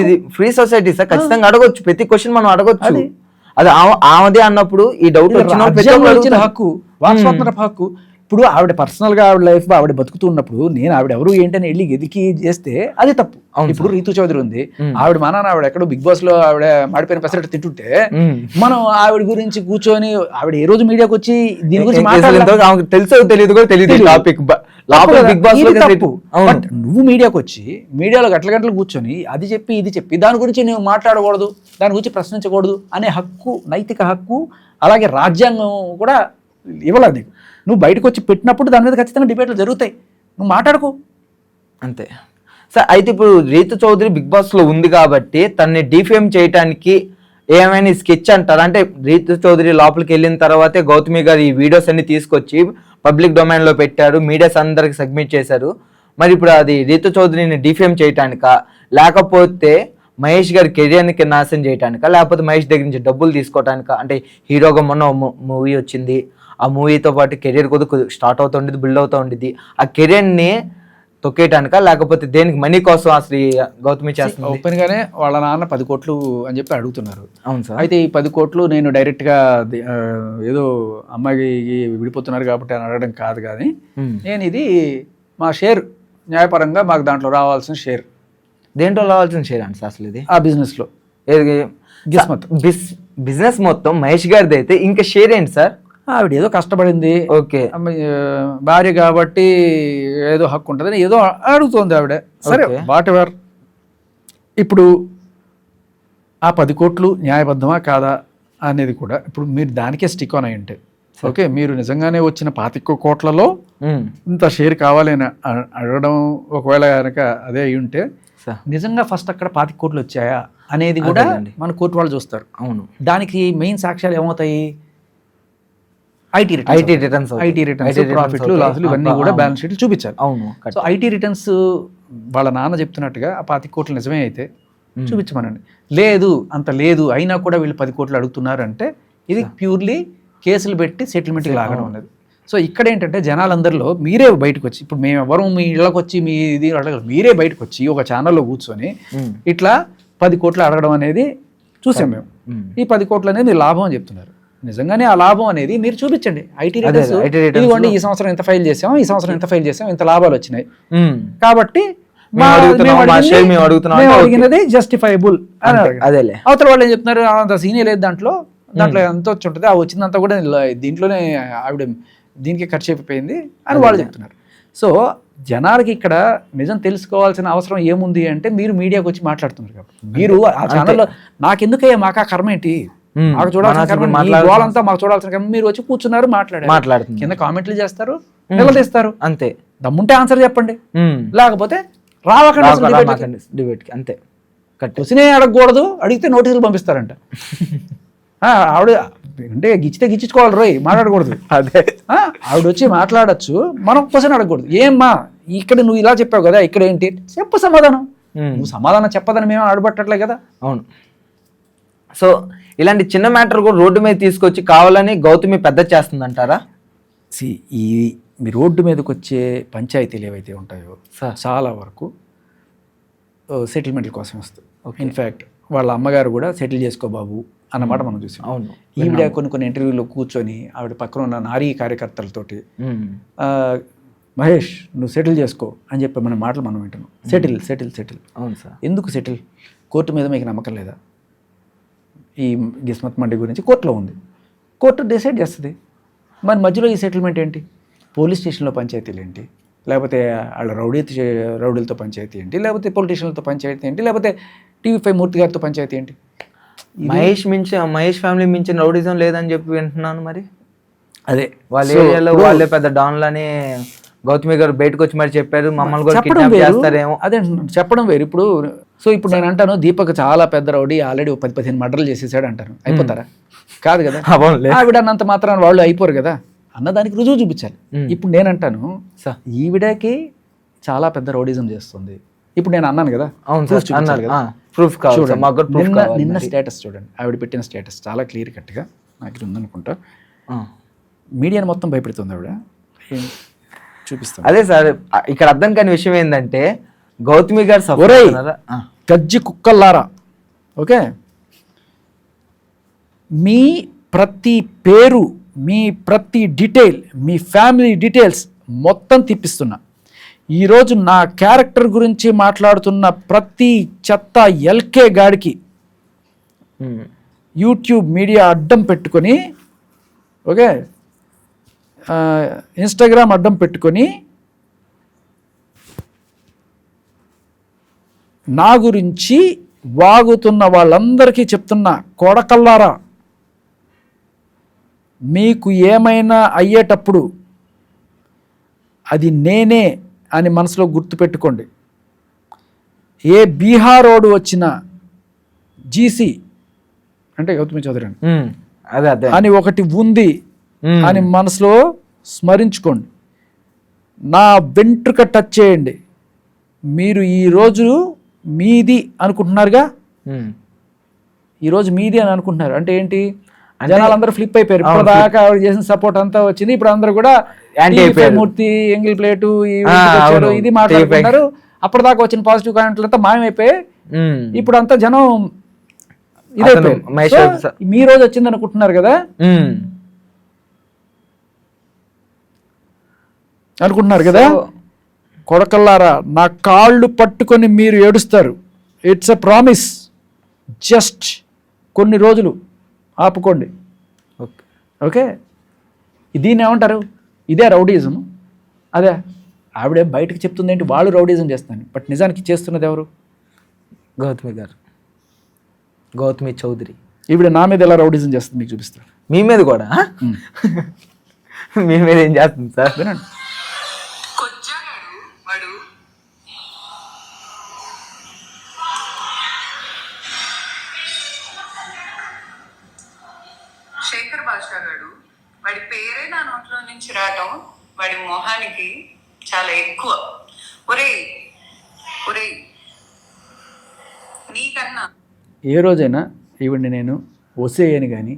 ఇది ఫ్రీ సొసైటీ సార్, ఖచ్చితంగా అడగొచ్చు, ప్రతి క్వశ్చన్ మనం అడగొచ్చు. అది ఆమెదే అన్నప్పుడు ఈ డౌట్ వచ్చిన హక్కు, వాక్స్వాతంత్ర హక్కు. ఇప్పుడు ఆవిడ పర్సనల్ గా ఆవిడ లైఫ్ ఆవిడ బతుకుతూ ఉన్నప్పుడు నేను ఆవిడ ఎవరు ఏంటని వెళ్ళి ఎదికి చేస్తే అది తప్పు. ఇప్పుడు రీతు చౌదరి ఉంది, ఆవిడ మా నాన్న ఆవిడ ఎక్కడో బిగ్ బాస్ లో ఆవిడ మాడిపోయిన పెసరట్టు తింటుంటే మనం ఆవిడ గురించి కూర్చొని ఆవిడ ఏ రోజు మీడియాకి వచ్చి దీని గురించి మాట్లాడలేదు, తెలుసో తెలియదు కూడా తెలియదు టాపిక్. నువ్వు మీడియాకి వచ్చి మీడియాలో గంటలు కూర్చొని అది చెప్పి ఇది చెప్పి దాని గురించి నువ్వు మాట్లాడకూడదు, దాని గురించి ప్రశ్నించకూడదు అనే హక్కు, నైతిక హక్కు అలాగే రాజ్యాంగం కూడా ఇవ్వలేదు నీకు. నువ్వు బయటకు వచ్చి పెట్టినప్పుడు దాని మీద ఖచ్చితంగా డిబేట్లు జరుగుతాయి, నువ్వు మాట్లాడుకో అంతే సార్. అయితే ఇప్పుడు రీతు చౌదరి బిగ్ బాస్ లో ఉంది కాబట్టి తనని డిఫేమ్ చేయడానికి ఏమైనా స్కెచ్ అంటారు? అంటే రీతు చౌదరి లోపలికి వెళ్ళిన తర్వాతే గౌతమి గారు ఈ వీడియోస్ అన్ని తీసుకొచ్చి పబ్లిక్ డొమైన్ లో పెట్టారు, మీడియాస్ అందరికి సబ్మిట్ చేశారు. మరి ఇప్పుడు అది రీతు చౌదరిని డిఫేమ్ చేయటానికా, లేకపోతే మహేష్ గారి కెరియర్ని నాశనం చేయటానికా, లేకపోతే మహేష్ దగ్గర నుంచి డబ్బులు తీసుకోవటానికా? అంటే హీరోగా మొన్న మూవీ వచ్చింది, ఆ మూవీతో పాటు కెరీర్ కొద్దిగా స్టార్ట్ అవుతూ ఉండేది, బిల్డ్ అవుతూ ఉండేది, ఆ కెరీర్ని తొక్కేయటానికా లేకపోతే దేనికి మనీ కోసం అసలు గౌతమి చేస్తుంది? ఓపెన్ గానే వాళ్ళ నాన్న 10 కోట్లు అని చెప్పి అడుగుతున్నారు. అవును సార్. అయితే ఈ 10 కోట్లు నేను డైరెక్ట్ గా ఏదో అమ్మాయికి విడిపోతున్నారు కాబట్టి అని అడగడం కాదు, కానీ నేను ఇది మా షేర్, న్యాయపరంగా మాకు దాంట్లో రావాల్సిన షేర్. దేంట్లో రావాల్సిన షేర్ అండి అసలు ఇది? ఆ బిజినెస్ లో బిజినెస్ మొత్తం మహేష్ గారిది అయితే ఇంకా షేర్ ఏంటి సార్? ఆవిడ ఏదో కష్టపడింది, ఓకే, భార్య కాబట్టి ఏదో హక్కు ఉంటుందని ఏదో అడుగుతోంది ఆవిడ. సరే వాట్ ఎవర్. ఇప్పుడు ఆ 10 కోట్లు న్యాయబద్ధమా కాదా అనేది కూడా ఇప్పుడు మీరు దానికే స్టిక్ ఆన్ అయి ఉంటే ఓకే, మీరు నిజంగానే వచ్చిన 25 కోట్లలో ఇంత షేర్ కావాలి అని అడగడం ఒకవేళ కనుక అదే అయి ఉంటే నిజంగా ఫస్ట్ అక్కడ 25 కోట్లు వచ్చాయా అనేది కూడా మన కోర్టు వాళ్ళు చూస్తారు. అవును, దానికి మెయిన్ సాక్ష్యాలు ఏమవుతాయి? ఐటీ రిటర్న్స్, ప్రాఫిట్లు లాసులు ఇవన్నీ కూడా బ్యాలెన్స్ షీట్లు చూపించాలి. అవును, సో ఐటీ రిటర్న్స్ వాళ్ళ నాన్న చెప్తున్నట్టుగా ఆ 25 కోట్లు నిజమే అయితే చూపించమనండి. లేదు అంత లేదు అయినా కూడా వీళ్ళు 10 కోట్లు అడుగుతున్నారు అంటే ఇది ప్యూర్లీ కేసులు పెట్టి సెటిల్మెంట్కి లాగడం అనేది. సో ఇక్కడ ఏంటంటే జనాలందరిలో మీరే బయటకు వచ్చి, ఇప్పుడు మేము ఎవరు మీ ఇళ్ళకి వచ్చి మీ ఇది అడగదు, మీరే బయటకు వచ్చి ఒక ఛానల్లో కూర్చొని ఇట్లా 10 కోట్లు అడగడం అనేది చూసాం మేము. ఈ 10 కోట్లు అనేది మీరు లాభం అని చెప్తున్నారు. నిజంగానే ఆ లాభం అనేది మీరు చూపించండి. ఐటీ రిటర్న్స్ ఇదిగోండి, ఈ సంవత్సరం ఎంత ఫైల్ చేసాం, ఈ సంవత్సరం ఎంత ఫైల్ చేసాం, ఇంత లాభాలు వచ్చినాయి కాబట్టి అడిగినది జస్టిఫైబుల్ అని అడిగారు. అదేలే. అవతల వాళ్ళు ఏం చెప్తున్నారు, అంత సీనియర్ లేదు దాంట్లో ఎంత వచ్చి ఉంటుంది, ఆ వచ్చిందంతా కూడా దీంట్లోనే ఆవిడ దీనికి ఖర్చు అయిపోయింది అని వాళ్ళు చెప్తున్నారు. సో జనాలకి ఇక్కడ నిజం తెలుసుకోవాల్సిన అవసరం ఏముంది అంటే, మీరు మీడియాకి వచ్చి మాట్లాడుతున్నారు కాబట్టి, మీరు ఆ ఛానల్లో నాకెందుకయ్యా మాకు ఆ కర్మ ఏంటి, మాకు చూడాల్సిన కర్మ, వాళ్ళంతా మాకు చూడాల్సిన కర్మ, మీరు వచ్చి కూర్చున్నారు మాట్లాడారు, కింద కామెంట్లు చేస్తారు, నిలదీస్తారు, అంతే. దమ్ముంటే ఆన్సర్ చెప్పండి, లేకపోతే రావకండి డిబేట్కి, అంతే. క్వశ్చనే అడగకూడదు, అడిగితే నోటీసులు పంపిస్తారంట. ఆవిడ అంటే గిచ్చితే గిచ్చుకోవాలి రోయ్, మాట్లాడకూడదు. అదే ఆవిడ వచ్చి మాట్లాడచ్చు, మనం క్వశ్చన్ అడగకూడదు. ఏమ్మా ఇక్కడ నువ్వు ఇలా చెప్పావు కదా, ఇక్కడ ఏంటి చెప్పు సమాధానం. నువ్వు సమాధానం చెప్పదని మేము ఆడబట్టట్లే కదా. అవును. సో ఇలాంటి చిన్న మ్యాటర్ కూడా రోడ్డు మీద తీసుకొచ్చి కావాలని గౌతమి పెద్ద చేస్తుందంటారా? ఈ మీ రోడ్డు మీదకి వచ్చే పంచాయతీలు ఏవైతే ఉంటాయో చాలా వరకు సెటిల్మెంట్ల కోసం వస్తాయి. ఇన్ఫ్యాక్ట్ వాళ్ళ అమ్మగారు కూడా సెటిల్ చేసుకో బాబు అన్నమాట మనం చూసాం. అవును. ఈవిడ కొన్ని ఇంటర్వ్యూలో కూర్చొని ఆవిడ పక్కన ఉన్న నారీ కార్యకర్తలతోటి మహేష్ నువ్వు సెటిల్ చేసుకో అని చెప్పి మన మాటలు మనం వింటున్నాం. Settle settle settle. అవును సార్. ఎందుకు సెటిల్? కోర్టు మీద మీకు నమ్మకం లేదా? ఈ గిస్మత్ మండి గురించి కోర్టులో ఉంది, కోర్టు డిసైడ్ చేస్తుంది. మరి మధ్యలో ఈ సెటిల్మెంట్ ఏంటి? పోలీస్ స్టేషన్లో పంచాయతీలు ఏంటి, లేకపోతే వాళ్ళ రౌడీలతో పంచాయతీ ఏంటి, లేకపోతే పొలిటీషియన్లతో పంచాయతీ ఏంటి, లేకపోతే TV5 మూర్తి గారితో పంచాయతీ ఏంటి? మహేష్ ఫ్యామిలీ మించిన రౌడిజం లేదని చెప్పి వింటున్నాను. మరి అదే వాళ్ళ ఏరియాలో వాళ్ళే పెద్ద డాన్లని గౌతమి గారు బయటకు వచ్చి మరి చెప్పారు, మమ్మల్ని కూడా కిడ్నాప్ చేస్తారేమో. అదే చెప్పడం వేరు. ఇప్పుడు నేను అంటాను దీపక్ చాలా పెద్ద రౌడీ, ఆల్రెడీ 10-15 మర్డర్లు చేసేసాడు అంటాను. అయిపోతారా? కాదు కదా. ఆవిడ అన్నంత మాత్రం వాళ్ళు అయిపోరు కదా, అన్నదానికి రుజువు చూపించాలి. ఇప్పుడు నేనంటాను ఈవిడకి చాలా పెద్ద రౌడిజం చేస్తుంది. ఇప్పుడు నేను అన్నాను కదా, నిన్న స్టేటస్ చూడండి, ఆవిడ పెట్టిన స్టేటస్ చాలా క్లియర్ కట్గా నాకు ఇది ఉందనుకుంటా. మీడియాని మొత్తం భయపెడుతుంది ఆవిడ. చూపిస్తాను. అదే సార్ ఇక్కడ అర్థం కాని విషయం ఏంటంటే, గౌతమి గారు గజ్జి కుక్కల్లారా, ఓకే, మీ ప్రతి పేరు, మీ ప్రతి డీటెయిల్, మీ ఫ్యామిలీ డీటెయిల్స్ మొత్తం తిప్పిస్తున్నా. ఈరోజు నా క్యారెక్టర్ గురించి మాట్లాడుతున్న ప్రతి చెత్త ఎల్కే గాడికి యూట్యూబ్ మీడియా అడ్డం పెట్టుకొని, ఓకే, ఇన్స్టాగ్రామ్ అడ్డం పెట్టుకొని నా గురించి వాగుతున్న వాళ్ళందరికీ చెప్తున్నా, కొడకల్లారా, మీకు ఏమైనా అయ్యేటప్పుడు అది నేనే అని మనసులో గుర్తుపెట్టుకోండి. ఏ బీహారోడు వచ్చినా జీసీ అంటే గౌతమి చౌదరి అని ఒకటి ఉంది అని మనసులో స్మరించుకోండి. నా వెంట్రుక టచ్ చేయండి. మీరు ఈరోజు మీది అనుకుంటున్నారుగా, ఈరోజు మీది అని అనుకుంటున్నారు అంటే ఏంటి? జనాలందరూ ఫ్లిప్ అయిపోయారు. ఇప్పటిదాకా ఆవిడ చేసిన సపోర్ట్ అంతా వచ్చింది, ఇప్పుడు అందరూ కూడా మూర్తి, ఎంగిల్ ప్లేటు ఇది మాట్లాడుతున్నారు. అప్పటిదాకా వచ్చిన పాజిటివ్ కామెంట్లు అంతా మాయమైపోయాయి. ఇప్పుడు అంతా జనం ఇదైపోయారు. మీ రోజు వచ్చింది అనుకుంటున్నారు కదా, కొడకల్లారా, నా కాళ్ళు పట్టుకొని మీరు ఏడుస్తారు. It's a promise. జస్ట్ కొన్ని రోజులు ఆపుకోండి. ఓకే, దీన్ని ఏమంటారు? ఇదే రౌడీజం. అదే ఆవిడే బయటకు చెప్తుంది ఏంటి, వాళ్ళు రౌడీజం చేస్తాను, బట్ నిజానికి చేస్తున్నది ఎవరు? గౌతమి గారు, గౌతమి చౌదరి. ఈవిడ నా మీద ఎలా రౌడీజం చేస్తుంది మీకు చూపిస్తాను. మీ మీద కూడా? మీ మీద ఏం చేస్తుంది సార్? వినండి. శేఖర్ భాషా గారు, వాడి పేరే నా నోట్లో నుంచి రావటం వాడి మొహానికి చాలా ఎక్కువ. ఒరేయ్ నీకన్నా ఏ రోజైనా ఈవిడ్ని నేను ఒసేయని కానీ,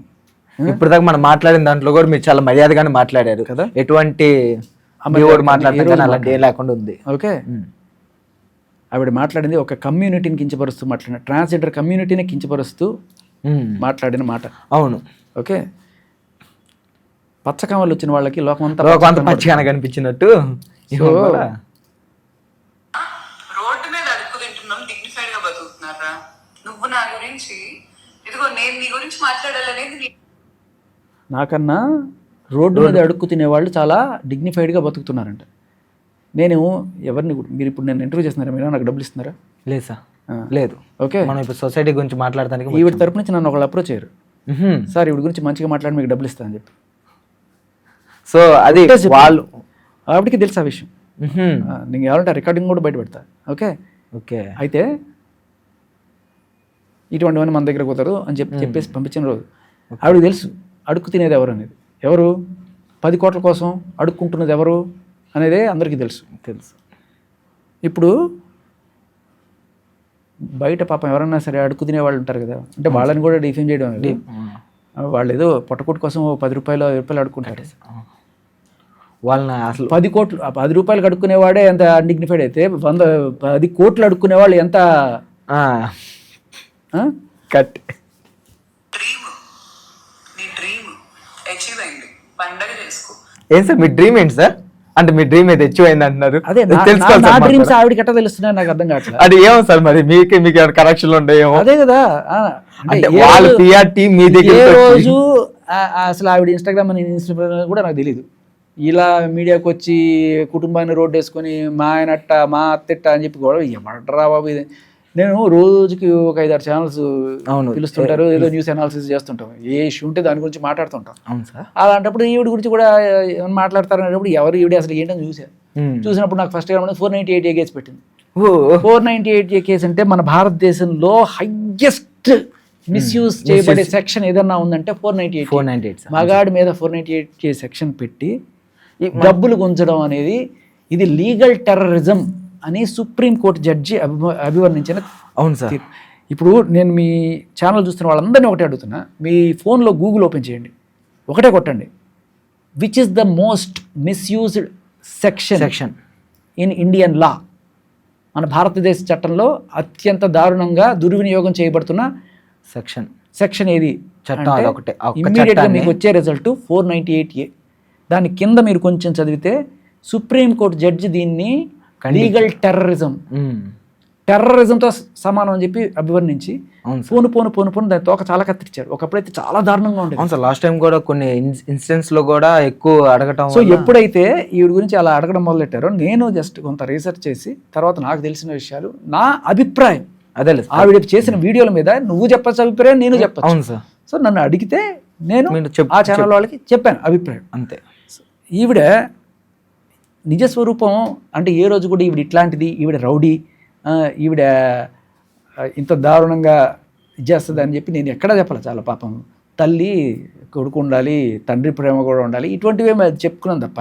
ఇప్పటిదాకా మనం మాట్లాడిన దాంట్లో కూడా మీరు చాలా మర్యాదగానే మాట్లాడారు కదా, ఎటువంటి లేకుండా ఉంది. ఓకే, ఆవిడ మాట్లాడింది ఒక కమ్యూనిటీని కించపరుస్తూ మాట్లాడిన, ట్రాన్స్జెండర్ కమ్యూనిటీని కించపరుస్తూ మాట్లాడిన మాట. అవును. ఓకే, పచ్చకమలు వచ్చిన వాళ్ళకి లోకమంతా పచ్చగా కనిపించినట్టు రోడ్డు గురించి, ఇదిగో నేను నీ గురించి మాట్లాడాలనేది నాకన్నా రోడ్డు మీద అడుక్కు తినేవాళ్ళు చాలా డిగ్నిఫైడ్గా బతుకుతున్నారంట. నేను ఎవరిని మీరు ఇప్పుడు నేను ఇంటర్వ్యూ చేస్తున్నారా, మీరు నాకు డబ్బులు ఇస్తున్నారా? లేదు సార్, లేదు. ఓకే, మనం ఇప్పుడు సొసైటీ గురించి మాట్లాడడానికి ఈవిడ తరపు నుంచి నన్ను ఒకళ్ళు అప్రోచ్ అయ్యారు, సార్ ఈవిడ గురించి మంచిగా మాట్లాడి మీకు డబ్బులు ఇస్తాను అని చెప్పి. సో అది వాళ్ళు ఆవిడకి తెలుసు ఆ విషయం. నేను ఎవరంటే రికార్డింగ్ కూడా బయట పెడతా. ఓకే ఓకే, అయితే ఇటువంటివన్నీ మన దగ్గర పోతారు అని చెప్పేసి పంపించిన రోజు ఆవిడకి తెలుసు అడుక్కు తినేది ఎవరు అనేది. ఎవరు 10 కోట్ల కోసం అడుక్కుంటున్నది ఎవరు అనేదే అందరికీ తెలుసు. ఇప్పుడు బయట పాపం ఎవరన్నా సరే అడుక్కు తినే వాళ్ళు ఉంటారు కదా, అంటే వాళ్ళని కూడా డిఫేమ్ చేయడం అనేది. వాళ్ళు ఏదో పొట్టకొట్టు కోసం 10 రూపాయలు 5 రూపాయలు అడుక్కుంటారు. వాళ్ళని అసలు 10 కోట్లు 10 రూపాయలు అడుక్కునేవాడే ఎంత అన్డిగ్నిఫైడ్ అయితే 10 కోట్లు అడుక్కునే వాళ్ళు ఎంత కట్. నీ డ్రీమ్ అచీవ్ అయింది, పండగ చేసుకో. ఏం సార్ మీ డ్రీమ్ ఏంటి సార్? అంటే మీ డ్రీమ్ ఏది అచీవ్ అయింది అంటున్నారు. అదే నా డ్రీమ్స్ ఆవిడకి ఎట్లా తెలుస్తున్నాయి నాకు అర్థం కావట్లేదు. అది ఏమో సార్, మరి మీకు ఏమైనా కనెక్షన్లు ఉంటాయేమో. అదే కదా, అంటే వాళ్ళ పిఆర్ టీం మీ దగ్గర ఏ రోజు అసలు ఆవిడ ఇన్స్టాగ్రామ్ కూడా నాకు తెలియదు. ఇలా మీడియాకి వచ్చి కుటుంబాన్ని రోడ్డు వేసుకొని మా ఆయన అట్ట మా అత్తెట్ట అని చెప్పి కూడా ఏమంటారా బాబు ఇది. నేను రోజుకి ఒక 5-6 ఛానల్స్ పిలుస్తుంటారు, ఏదో న్యూస్ అనాలిసిస్ చేస్తుంటాం, ఏ ఇష్యూ ఉంటే దాని గురించి మాట్లాడుతుంటాం. అవును సార్. అలాంటప్పుడు ఈవిడ గురించి కూడా మాట్లాడతారు అనేటప్పుడు ఎవరు ఈవిడ అసలు ఏంటని చూసినప్పుడు నాకు ఫస్ట్ 498A కేసు పెట్టింది. 498A కేసు అంటే మన భారతదేశంలో హైయెస్ట్ మిస్యూజ్ చేయబడే సెక్షన్ ఏదన్నా ఉందంటే 498. మగాడి మీద 498A సెక్షన్ పెట్టి డబ్బులు గుంజడం అనేది ఇది లీగల్ టెర్రరిజం అని సుప్రీంకోర్టు జడ్జి అభివర్ణించిన. అవును సార్. ఇప్పుడు నేను మీ ఛానల్ చూస్తున్న వాళ్ళందరినీ ఒకటే అడుగుతున్నా, మీ ఫోన్లో గూగుల్ ఓపెన్ చేయండి, ఒకటే కొట్టండి, which is the most misused section in Indian లా. మన భారతదేశ చట్టంలో అత్యంత దారుణంగా దుర్వినియోగం చేయబడుతున్న సెక్షన్ ఏది? ఇమ్మీడియట్గా మీకు వచ్చే రిజల్ట్ 498A. దాని కింద మీరు కొంచెం చదివితే సుప్రీంకోర్టు జడ్జి దీన్ని లీగల్ టెర్రరిజంతో సమానం అని చెప్పి అభివర్ణించి పోను దాని తోక చాలా కత్తిరించారు. ఒకప్పుడైతే చాలా దారుణంగా ఉండేది. అవును సార్, లాస్ట్ టైం కూడా కొన్ని ఇన్సిడెంట్స్ లో కూడా ఎక్కువ అడగటం. సో ఎప్పుడైతే ఈవిడ గురించి అలా అడగడం మొదలెట్టారో నేను జస్ట్ కొంత రీసెర్చ్ చేసి తర్వాత నాకు తెలిసిన విషయాలు, నా అభిప్రాయం అదే. ఆవిడ చేసిన వీడియోల మీద నువ్వు చెప్పచ్చు అభిప్రాయం, నేను చెప్పచ్చు. అవును సార్. సో నన్ను అడిగితే నేను ఆ ఛానల్ వాళ్ళకి చెప్పాను అభిప్రాయం, అంతే. ఈవిడ నిజస్వరూపం అంటే ఏ రోజు కూడా ఈవిడ ఇట్లాంటిది, ఈవిడ రౌడీ, ఈవిడ ఇంత దారుణంగా చేస్తుంది అని చెప్పి నేను ఎక్కడా చెప్పాలి. చాలా పాపం తల్లి కొడుకు ఉండాలి, తండ్రి ప్రేమ కూడా ఉండాలి, ఇటువంటివి చెప్పుకున్నాను తప్ప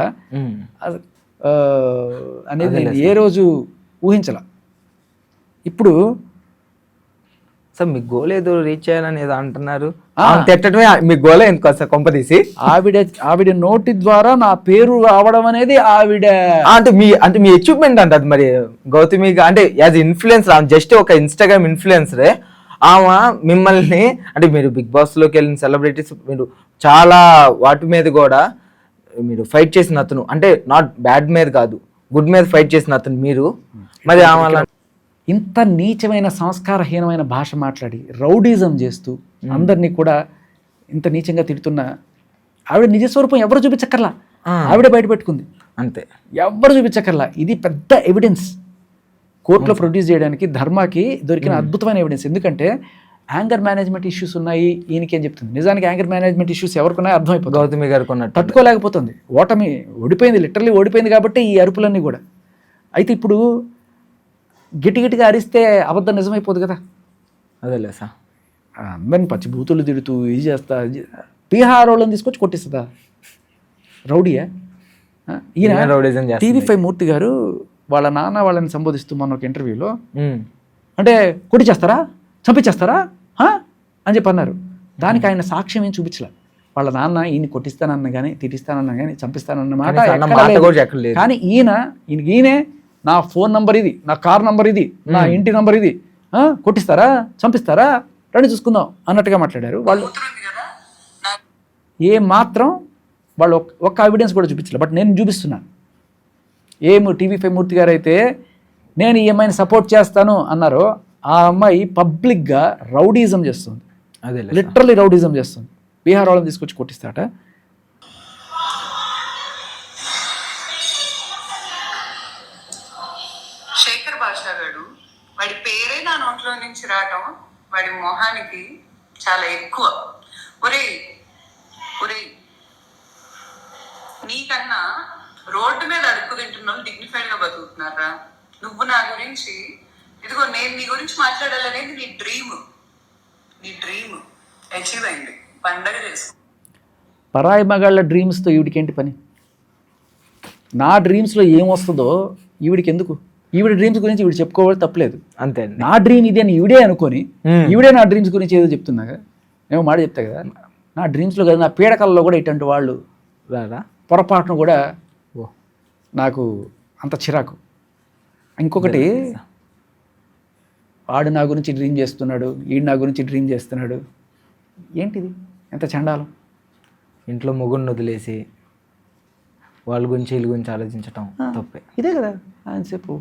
అనేది నేను ఏ రోజు ఊహించాల. ఇప్పుడు సార్ మీ గోల్ ఏదో రీచ్ చేయాలని ఏదో అంటున్నారు, తిట్టడమే మీ గోలే ఎందుకు సార్? కొంపదీసి ఆవిడ నోటి ద్వారా నా పేరు రావడం అనేది ఆవిడ అంటే మీ అచీవ్మెంట్ అంటే అది. మరి గౌతమి అంటే యాజ్ ఇన్ఫ్లుయెన్సర్, ఆమె జస్ట్ ఒక ఇన్స్టాగ్రామ్ ఇన్ఫ్లుయెన్సరే. ఆమె మిమ్మల్ని అంటే మీరు బిగ్ బాస్ లోకి వెళ్ళిన సెలబ్రిటీస్, మీరు చాలా వాటి మీద కూడా మీరు ఫైట్ చేసిన అతను, అంటే నాట్ బ్యాడ్ మీద కాదు, గుడ్ మీద ఫైట్ చేసిన అతను మీరు. మరి ఆమె ఇంత నీచమైన సంస్కారహీనమైన భాష మాట్లాడి రౌడీజం చేస్తూ అందరినీ కూడా ఇంత నీచంగా తిడుతున్న ఆవిడ నిజస్వరూపం ఎవరు చూపించక్కర్లా, ఆవిడ బయట పెట్టుకుంది అంతే, ఎవరు చూపించక్కర్లా. ఇది పెద్ద ఎవిడెన్స్ కోర్టులో ప్రొడ్యూస్ చేయడానికి ధర్మాకి దొరికిన అద్భుతమైన ఎవిడెన్స్. ఎందుకంటే యాంగర్ మేనేజ్మెంట్ ఇష్యూస్ ఉన్నాయి ఈయనకి అని చెప్తుంది. నిజానికి యాంగర్ మేనేజ్మెంట్ ఇష్యూస్ ఎవరికున్నాయో అర్థమైపోతుంది. గౌతమి గారు కొన్నట్టు తట్టుకోలేకపోతుంది, ఓటమి ఓడిపోయింది, లిటరల్లీ ఓడిపోయింది కాబట్టి ఈ అరుపులన్నీ కూడా. అయితే ఇప్పుడు గట్టిగా అరిస్తే అబద్ధం నిజమైపోదు కదా. అదేలే సార్, అందరిని పచ్చి బూతులు తిడుతూ ఇది చేస్తా, బీహార్ వాళ్ళని తీసుకొచ్చి కొట్టిస్తుందా? రౌడీయా ఈయన? TV5 మూర్తి గారు వాళ్ళ నాన్న వాళ్ళని సంబోధిస్తూ మొన్న ఒక ఇంటర్వ్యూలో అంటే కొట్టి చేస్తారా, చంపించేస్తారా అని చెప్పి అన్నారు. దానికి ఆయన సాక్ష్యం ఏం చూపించలే. వాళ్ళ నాన్న ఈయన కొట్టిస్తానన్న కానీ తిట్టిస్తానన్నా కానీ చంపిస్తానన్న మాట. కానీ ఈయనే నా ఫోన్ నంబర్ ఇది, నా కార్ నంబర్ ఇది, నా ఇంటి నంబర్ ఇది, కొట్టిస్తారా చంపిస్తారా రండి చూసుకుందాం అన్నట్టుగా మాట్లాడారు వాళ్ళు. ఏ మాత్రం వాళ్ళు ఒక్క ఎవిడెన్స్ కూడా చూపించలేదు. బట్ నేను చూపిస్తున్నాను. TV5 మూర్తి గారు అయితే నేను ఈ అమ్మాయిని సపోర్ట్ చేస్తాను అన్నారో ఆ అమ్మాయి పబ్లిక్గా రౌడీజం చేస్తుంది, అదే లిటరలీ రౌడీజం చేస్తుంది. బీహార్ వాళ్ళని తీసుకొచ్చి కొట్టిస్తాట. శేఖర్ భాషా గారు వాడి పేరే నా నోట్లో నుంచి రావటం వాడి మొహానికి చాలా ఎక్కువ. ఒరేయ్ ఒరేయ్, నీకన్నా రోడ్డు మీద అడుక్కు తింటున్న వాళ్ళు డిగ్నిఫైడ్ గా బతుకుతున్నారా? నువ్వు నా గురించి, ఇదిగో నేను నీ గురించి మాట్లాడాలనేది నీ డ్రీమ్ అచీవ్ అయింది. పండగ చేసుకో. పరాయి మగాళ్ళ డ్రీమ్స్తో ఈవిడికి ఏంటి పని? నా డ్రీమ్స్లో ఏమొస్తుందో ఈవిడికి ఎందుకు? ఈవిడ డ్రీమ్స్ గురించి ఈవిడ చెప్పుకోవాలి, తప్పలేదు. అంతే. నా డ్రీమ్ ఇదే అని ఈవిడే అనుకొని ఈవిడే నా డ్రీమ్స్ గురించి ఏదో చెప్తున్నాగా. నేను మాట చెప్తా కదా, నా డ్రీమ్స్లో కదా, నా పీడకల్లో కూడా ఇటువంటి వాళ్ళు రారా పొరపాటును కూడా నాకు అంత చిరాకు. ఇంకొకటి, వాడు నా గురించి డ్రీమ్ చేస్తున్నాడు, ఈడు నా గురించి డ్రీమ్ చేస్తున్నాడు. ఏంటిది? ఎంత చండాలం. ఇంట్లో మొగుడిని వదిలేసి వాళ్ళ గురించి వీళ్ళ గురించి ఆలోచించటం తప్పే. ఇదే కదా ఆయనసేపు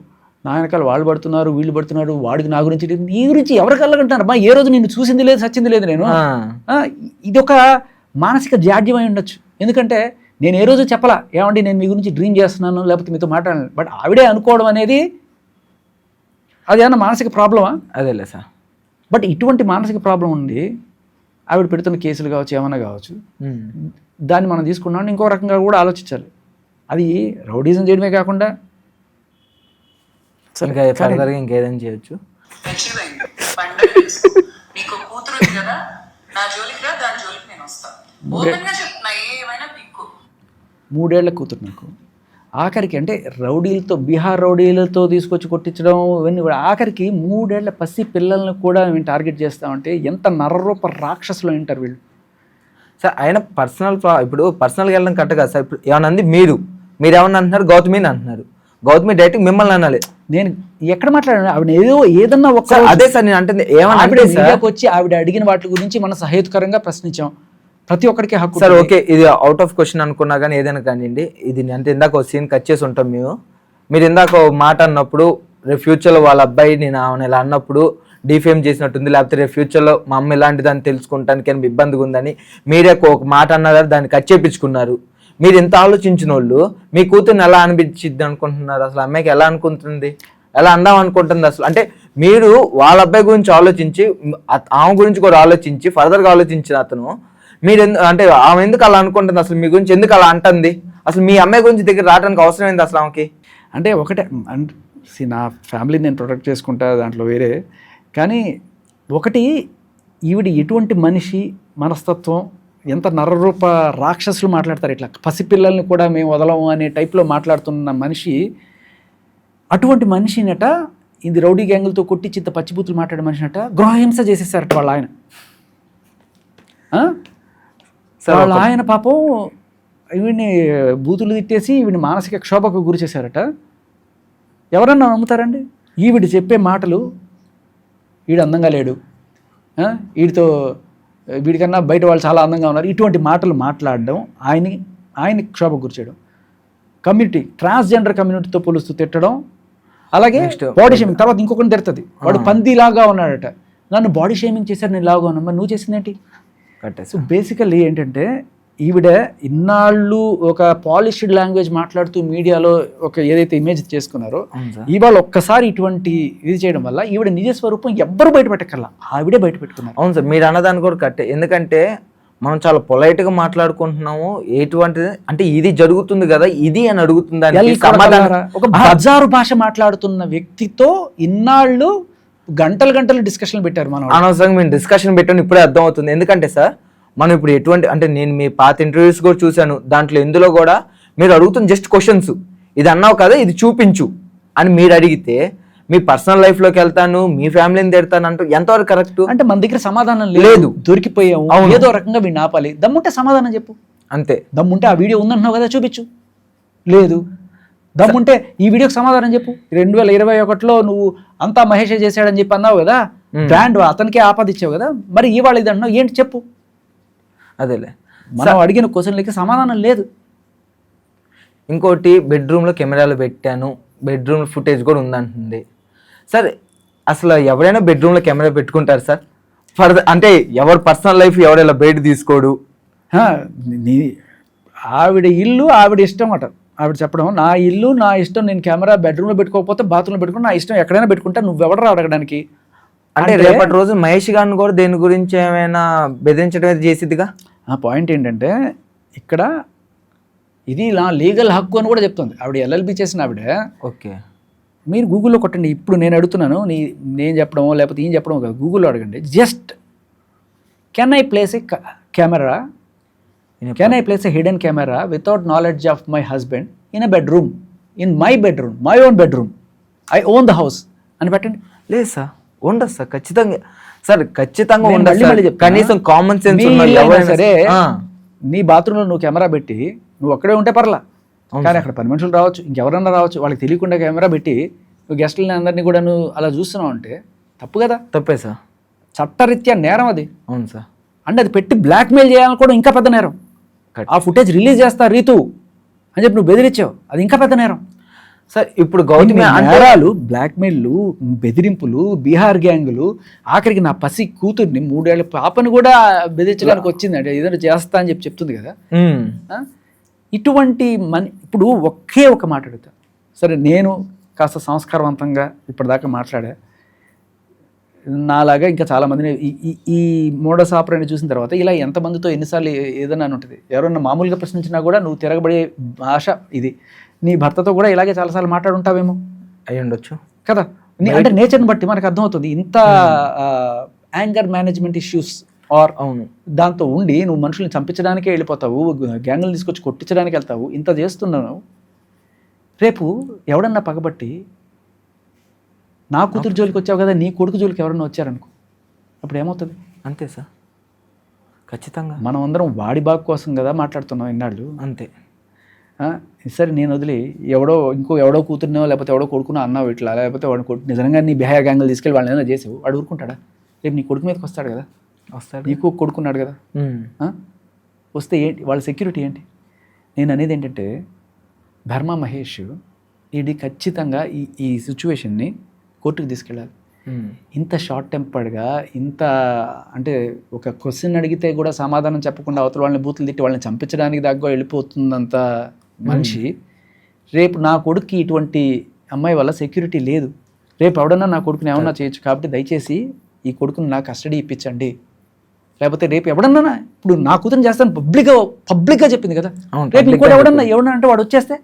నా వెనకాల వాళ్ళు పడుతున్నారు, వీళ్ళు పడుతున్నారు, వాడికి నా గురించి, నీ గురించి ఎవరు కలగంటున్నారు? మా ఏ రోజు నిన్ను చూసింది లేదు, సచ్చింది లేదు నేను. ఇది ఒక మానసిక జాడ్యం అయి ఉండొచ్చు. ఎందుకంటే నేను ఏ రోజు చెప్పలా, ఏమండి నేను మీ గురించి డ్రీమ్ చేస్తున్నాను, లేకపోతే మీతో మాట్లాడాను. బట్ ఆవిడే అనుకోవడం అనేది అది ఏమన్నా మానసిక ప్రాబ్లమా? అదేలే సార్. బట్ ఇటువంటి మానసిక ప్రాబ్లం ఉంది, ఆవిడ పెడుతున్న కేసులు కావచ్చు, ఏమన్నా కావచ్చు, దాన్ని మనం తీసుకున్నాం ఇంకో రకంగా కూడా ఆలోచించాలి. అది రౌడీజం చేయడమే కాకుండా ఫర్దర్గా ఇంకేదైనా చేయొచ్చు. అచీవ్ అయింది. పండగ చేసుకో. నీకు కూతురు ఉంది కదా, నా జోలికి రా, దాని జోలికి నేను వస్తాను. ఓపెన్ గా చెప్తున్నా, ఏమైనా పిక్కు. 3 ఏళ్ల కూతురు నాకు. ఆఖరికి అంటే రౌడీలతో, బీహార్ రౌడీలతో తీసుకొచ్చి కొట్టించడం ఇవన్నీ కూడా, ఆఖరికి 3 ఏళ్ల పసి పిల్లల్ని కూడా మేము టార్గెట్ చేస్తామంటే ఎంత నరరూప రాక్షసులు ఉంటారు వీళ్ళు. సార్ ఆయన ఇప్పుడు పర్సనల్గా వెళ్ళడం కరెక్ట్ కాదు సార్. ఇప్పుడు ఏమన్నా అంది మీరేమన్నా అంటున్నారు, గౌతమిని అంటున్నారు. గౌతమి డైరెక్ట్ మిమ్మల్ని అనాలి. నేను ఎక్కడ మాట్లాడాను? ఆవిడ ఏదన్నా ఒక అదే సార్ నేను అంటే ఏమన్నా వచ్చి ఆవిడ అడిగిన వాటి గురించి మనం సహేతుకరంగా ప్రశ్నించాం. ప్రతి ఒక్కరికి హక్కు సార్. ఓకే, ఇది అవుట్ ఆఫ్ క్వశ్చన్ అనుకున్నా కానీ ఏదైనా కానివ్వండి, ఇది అంటే ఇందాక ఒక సీన్ కట్ చేసి ఉంటాం మీరు ఇందాక మాట అన్నప్పుడు, రేపు ఫ్యూచర్లో వాళ్ళ అబ్బాయి నేను ఆమెను ఇలా అన్నప్పుడు డిఫేమ్ చేసినట్టుంది, లేకపోతే రేపు ఫ్యూచర్లో మా అమ్మ ఇలాంటిదాన్ని తెలుసుకుంటానికి అని ఇబ్బందిగా ఉందని మీరే ఒక మాట అన్నారు, దాన్ని కట్ చేయించుకున్నారు. మీరు ఎంత ఆలోచించిన వాళ్ళు మీ కూతుర్ని ఎలా అనిపించిద్ది అనుకుంటున్నారు? అసలు అమ్మాయికి ఎలా అనుకుంటుంది, ఎలా అందాం అనుకుంటుంది అసలు? అంటే మీరు వాళ్ళ అబ్బాయి గురించి ఆలోచించి, ఆమె గురించి కూడా ఆలోచించి, ఫర్దర్గా ఆలోచించిన అతను మీరు అంటే ఆమె ఎందుకు అలా అనుకుంటుంది, అసలు మీ గురించి ఎందుకు అలా అంటుంది, అసలు మీ అమ్మాయి గురించి దగ్గర రావడానికి అవసరం ఏంది అసలు ఆమెకి? అంటే ఒకటే, నా ఫ్యామిలీని నేను ప్రొటెక్ట్ చేసుకుంటా, దాంట్లో వేరే. కానీ ఒకటి, ఈవిడ ఎటువంటి మనిషి, మనస్తత్వం, ఎంత నరరూప రాక్షసులు మాట్లాడతారు ఇట్లా, పసిపిల్లల్ని కూడా మేము వదలము అనే టైప్లో మాట్లాడుతున్న మనిషి. అటువంటి మనిషినట ఇది రౌడీ గ్యాంగులతో కొట్టించి ఇంత పచ్చిబూతులు మాట్లాడే మనిషినట గృహహింస చేసేసారట వాళ్ళ ఆయన. వాళ్ళ ఆయన పాపం వీడిని బూతులు తిట్టేసి వీడిని మానసిక క్షోభకు గురి చేశారట. ఎవరన్నా నమ్ముతారండి? ఈవిడ చెప్పే మాటలు, వీడు అందంగా లేడు, వీడికన్నా బయట వాళ్ళు చాలా అందంగా ఉన్నారు, ఇటువంటి మాటలు మాట్లాడడం ఆయన్ని క్షోభకు గురి చేయడం. కమ్యూనిటీ, ట్రాన్స్జెండర్ కమ్యూనిటీతో పోలుస్తూ తిట్టడం. అలాగే బాడీ షేమింగ్. తర్వాత ఇంకొకరిని తిడుతుంది, వాడు పందిలాగా ఉన్నాడట, నన్ను బాడీ షేమింగ్ చేశారు, నేను లాగా ఉన్నా, మరి నువ్వు చేసిందేంటి? సో బేసికల్లీ ఏంటంటే ఈవిడ ఇన్నాళ్ళు ఒక పాలిష్డ్ లాంగ్వేజ్ మాట్లాడుతూ మీడియాలో ఒక ఏదైతే ఇమేజ్ చేసుకున్నారో, ఇవాళ ఒక్కసారి ఇటువంటి ఇది చేయడం వల్ల ఈవిడ నిజ స్వరూపం ఎవ్వరు బయట పెట్టకల్లా ఆవిడే బయట పెట్టుకున్నారు. అవును సార్, మీరు అన్నదాన్ని కూడా కరెక్టే. ఎందుకంటే మనం చాలా పొలైట్గా మాట్లాడుకుంటున్నాము, ఎటువంటిది అంటే ఇది జరుగుతుంది కదా ఇది అని అడుగుతుంది. ఒక బజారు భాష మాట్లాడుతున్న వ్యక్తితో ఇన్నాళ్ళు గంటలు డిస్కషన్ పెట్టారు. మనం అనవసరంగా మేము డిస్కషన్ పెట్టాను, ఇప్పుడే అర్థం అవుతుంది. ఎందుకంటే సార్ మనం ఇప్పుడు ఎటువంటి అంటే నేను మీ పాత ఇంటర్వ్యూస్ కూడా చూశాను, దాంట్లో ఎందులో కూడా మీరు అడుగుతున్న జస్ట్ క్వశ్చన్స్, ఇది అన్నావు కదా ఇది చూపించు అని మీరు అడిగితే, మీ పర్సనల్ లైఫ్లోకి వెళ్తాను, మీ ఫ్యామిలీని తిడతాను అంటూ ఎంతవరకు కరెక్ట్? అంటే మన దగ్గర సమాధానం లేదు, దొరికిపోయాము, ఏదో రకంగా వీడిని ఆపాలి. దమ్ముంటే సమాధానం చెప్పు, అంతే. దమ్ముంటే ఆ వీడియో ఉందంటున్నావు కదా చూపించు. లేదు, దమ్ముంటే ఈ వీడియోకి సమాధానం చెప్పు. 2021లో నువ్వు అంతా మహేషే చేశాడని చెప్పి అన్నావు కదా, బ్రాండ్ అతనికే ఆపాదిచ్చావు కదా, మరి ఇవాళ ఇది అంటున్నావు ఏంటి చెప్పు. అదేలే, మనం అడిగిన క్వశ్చన్లకి సమాధానం లేదు. ఇంకోటి, బెడ్రూమ్లో కెమెరాలు పెట్టాను, బెడ్రూమ్ ఫుటేజ్ కూడా ఉందంటుంది. సరే అసలు ఎవరైనా బెడ్రూమ్ లో కెమెరా పెట్టుకుంటారు సార్? అంటే ఎవరి పర్సనల్ లైఫ్ ఎవరైనా బయట తీసుకోడు. నీ ఆవిడ ఇల్లు ఆవిడ ఇష్టం అట. ఆవిడ చెప్పడం, నా ఇల్లు నా ఇష్టం, నేను కెమెరా బెడ్రూమ్లో పెట్టుకోకపోతే బాత్రూంలో పెట్టుకుని నా ఇష్టం, ఎక్కడైనా పెట్టుకుంటా, నువ్వెవడరా అడగడానికి? అంటే రేపటి రోజు మహేష్ గారిని కూడా దేని గురించి ఏమైనా బెదిరించడం అయితే చేసిద్దిగా. ఆ పాయింట్ ఏంటంటే ఇక్కడ ఇది నా లీగల్ హక్కు అని కూడా చెప్తుంది ఆవిడ. ఎల్ఎల్బి చేసిన ఆవిడ. ఓకే, మీరు గూగుల్లో కొట్టండి. ఇప్పుడు నేను అడుగుతున్నాను, నేను చెప్పడమో లేకపోతే ఏం చెప్పడమో కాదు, గూగుల్లో అడగండి. Just can I place A camera, can I place A hidden camera without knowledge of my husband in a bedroom, in my bedroom, my own bedroom, I own the house అని పెట్టండి. లేదు సార్, ఉండదు sir, ఖచ్చితంగా sir, ఖచ్చితంగా నేను ఉండదు మళ్ళీ sir. కనీసం కామన్ సెన్స్ సరే. నీ బాత్రూంలో నువ్వు కెమెరా పెట్టి నువ్వు ఒక్కడే ఉంటే పర్లా, కానీ అక్కడ పని మనుషులు రావచ్చు, ఇంకెవరన్నా రావచ్చు, వాళ్ళకి తెలియకుండా కెమెరా పెట్టి నువ్వు గెస్టులని అందరినీ కూడా నువ్వు అలా చూస్తున్నావు అంటే తప్పు కదా. తప్పే సార్, చట్టరీత్యా నేరం అది. అవును సార్. అంటే అది పెట్టి బ్లాక్మెయిల్ చేయాలని కూడా ఇంకా పెద్ద నేరం. ఆ ఫుటేజ్ రిలీజ్ చేస్తా రీతు అని చెప్పి నువ్వు బెదిరించావు, అది ఇంకా పెద్ద నేరం సార్. ఇప్పుడు గౌతమి నేరాలు, బ్లాక్మెయిల్, బెదిరింపులు, బీహార్ గ్యాంగులు, ఆఖరికి నా పసి కూతుర్ని 3 ఏళ్ల పాపని కూడా బెదిరించడానికి వచ్చింది అంటే ఏదైనా చేస్తా అని చెప్పి చెప్తుంది కదా. ఇటువంటి ఇప్పుడు ఒకే ఒక మాట అడుగుతా. సరే, నేను కాస్త సంస్కారవంతంగా ఇప్పటిదాకా మాట్లాడా, నాలాగా ఇంకా చాలామందిని ఈ మోడస్ ఆపరేండి చూసిన తర్వాత ఇలా ఎంతమందితో ఎన్నిసార్లు ఏదైనా ఉంటుంది. ఎవరన్నా మామూలుగా ప్రశ్నించినా కూడా నువ్వు తిరగబడే భాష ఇది. నీ భర్తతో కూడా ఇలాగే చాలాసార్లు మాట్లాడుంటావేమో, అయి ఉండొచ్చు కదా. అంటే నేచర్ని బట్టి మనకు అర్థమవుతుంది ఇంత యాంగర్ మేనేజ్మెంట్ ఇష్యూస్ ఆర్ అవును దాంతో ఉండి నువ్వు మనుషుల్ని చంపించడానికే వెళ్ళిపోతావు, గ్యాంగులు తీసుకొచ్చి కొట్టించడానికి వెళ్తావు, ఇంత చేస్తున్నావు. రేపు ఎవడన్నా పగబట్టి నా కూతురు జోలికి వచ్చావు కదా, నీ కొడుకు జోలికి ఎవరన్నా వచ్చారనుకో, అప్పుడు ఏమవుతుంది? అంతే సార్, ఖచ్చితంగా. మనం అందరం వాడి బాగు కోసం కదా మాట్లాడుతున్నాం ఇన్నాళ్ళు. అంతే. సరే, నేను వదిలి ఎవడో కూతురునో లేకపోతే ఎవడో కొడుకునో అన్నావు ఇట్లా, లేకపోతే వాడు నిజంగా నీ బిహేవియర్ గ్యాంగులు తీసుకెళ్ళి వాళ్ళని ఏదైనా చేసావు, వాడు ఊరుకుంటాడా? రేపు నీ కొడుకు మీదకి వస్తాడు కదా, వస్తాడు. నీకు కొడుకున్నాడు కదా, వస్తే ఏంటి వాళ్ళ సెక్యూరిటీ ఏంటి? నేను అనేది ఏంటంటే భర్మా మహేష్ ఇది ఖచ్చితంగా ఈ సిచ్యువేషన్ని కోర్టుకు తీసుకెళ్ళాలి. ఇంత షార్ట్ టెంపర్డ్గా, ఇంత అంటే ఒక క్వశ్చన్ అడిగితే కూడా సమాధానం చెప్పకుండా అవతల వాళ్ళని బూతులు తిట్టి వాళ్ళని చంపించడానికి దాకా వెళ్ళిపోతుందంత మనిషి రేపు నా కొడుక్కి ఇటువంటి అమ్మాయి వల్ల సెక్యూరిటీ లేదు, రేపు ఎవడన్నా నా కొడుకుని ఏమన్నా చేయొచ్చు, కాబట్టి దయచేసి ఈ కొడుకుని నా కస్టడీ ఇప్పించండి. లేకపోతే రేపు ఎవడన్నా, ఇప్పుడు నా కూతురు చేస్తాను పబ్లిక్గా చెప్పింది కదా, రేపు ఇంకోటి ఎవడన్నా అంటే వాడు వచ్చేస్తే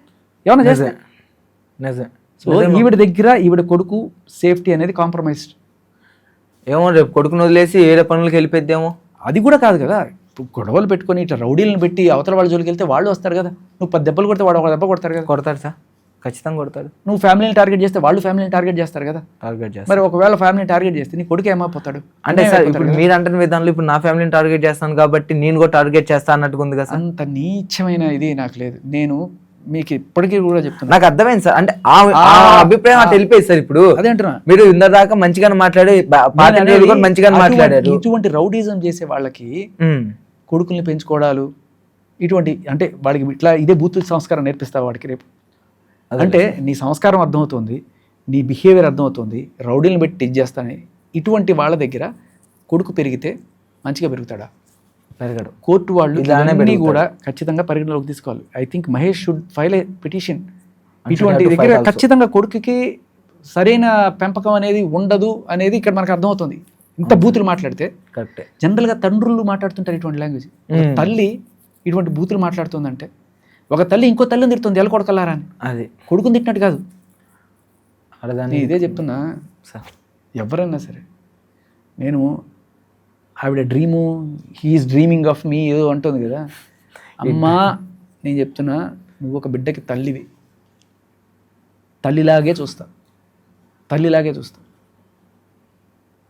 ఏమన్నా చేస్తే. సో ఈవిడ దగ్గర ఈవిడ కొడుకు సేఫ్టీ అనేది కాంప్రమైజ్డ్. ఏమో రేపు కొడుకుని వదిలేసి ఏడే పనులకు వెళ్ళిపోద్దేమో. అది కూడా కాదు కదా, గొడవలు పెట్టుకొని ఇట్లా రౌడీలను పెట్టి అవతల వాళ్ళ జోలికి వెళ్తే వాళ్ళు వస్తారు కదా. నువ్వు 10 దెబ్బలు కొడితే వాడు 1 దెబ్బ కొడతారు కదా. కొడతారు సార్, ఖచ్చితంగా కొడతారు. నువ్వు ఫ్యామిలీని టార్గెట్ చేస్తే వాళ్ళు ఫ్యామిలీని టార్గెట్ చేస్తారు కదా. టార్గెట్ చేస్తారు. మరి ఒకవేళ ఫ్యామిలీని టార్గెట్ చేస్తే నీ కొడుకు ఏమైపోతాడు? అంటే సార్ ఇప్పుడు మీరు అంటున్న విధానంలో ఇప్పుడు నా ఫ్యామిలీని టార్గెట్ చేస్తాను కాబట్టి నేను కూడా టార్గెట్ చేస్తాను అన్నట్టుగా ఉంది కదా. అంత నీచమైన ఇది నాకు లేదు. నేను మీకు ఇప్పటికీ కూడా చెప్తున్నా, నాకు అర్థమైంది సార్. అంటే ఆ అభిప్రాయం అటు వెళ్ళిపోయింది సార్. ఇప్పుడు అదే అంటున్నా, మీరు ఇందాక మంచిగానే మాట్లాడి మంచిగానే మాట్లాడారు. ఇటువంటి రౌడీజం చేసే వాళ్ళకి కొడుకుల్ని పెంచుకోవడాలు ఇటువంటి, అంటే వాడికి ఇట్లా ఇదే బూతు సంస్కారం నేర్పిస్తావు వాడికి రేపు. అంటే నీ సంస్కారం అర్థమవుతుంది, నీ బిహేవియర్ అర్థమవుతుంది, రౌడీలను పెట్టి ఇచ్చేస్తానే. ఇటువంటి వాళ్ళ దగ్గర కొడుకు పెరిగితే మంచిగా పెరుగుతాడా? పెరగడు. కోర్టు వాళ్ళు ఇవన్నీ కూడా ఖచ్చితంగా పరిగణలోకి తీసుకోవాలి. I think Mahesh should file a petition. ఇటువంటి దగ్గర ఖచ్చితంగా కొడుకుకి సరైన పెంపకం అనేది ఉండదు అనేది ఇక్కడ మనకు అర్థమవుతుంది. ఇంత బూతులు మాట్లాడితే కరెక్టే. జనరల్గా తండ్రులు మాట్లాడుతుంటారు ఇటువంటి లాంగ్వేజ్. తల్లి ఇటువంటి బూతులు మాట్లాడుతుందంటే ఒక తల్లి ఇంకో తల్లిని తిడుతుంది, ఎలా కొడకల్లారా అని. అది కొడుకుని తిట్టినట్టు కాదు. ఇదే చెప్తున్నా సార్, ఎవరైనా సరే. నేను ఆవిడ డ్రీము, హీఈస్ డ్రీమింగ్ ఆఫ్ మీ ఏదో అంటుంది కదా. అమ్మా, నేను చెప్తున్నా, నువ్వు ఒక బిడ్డకి తల్లివి, తల్లిలాగే చూస్తా.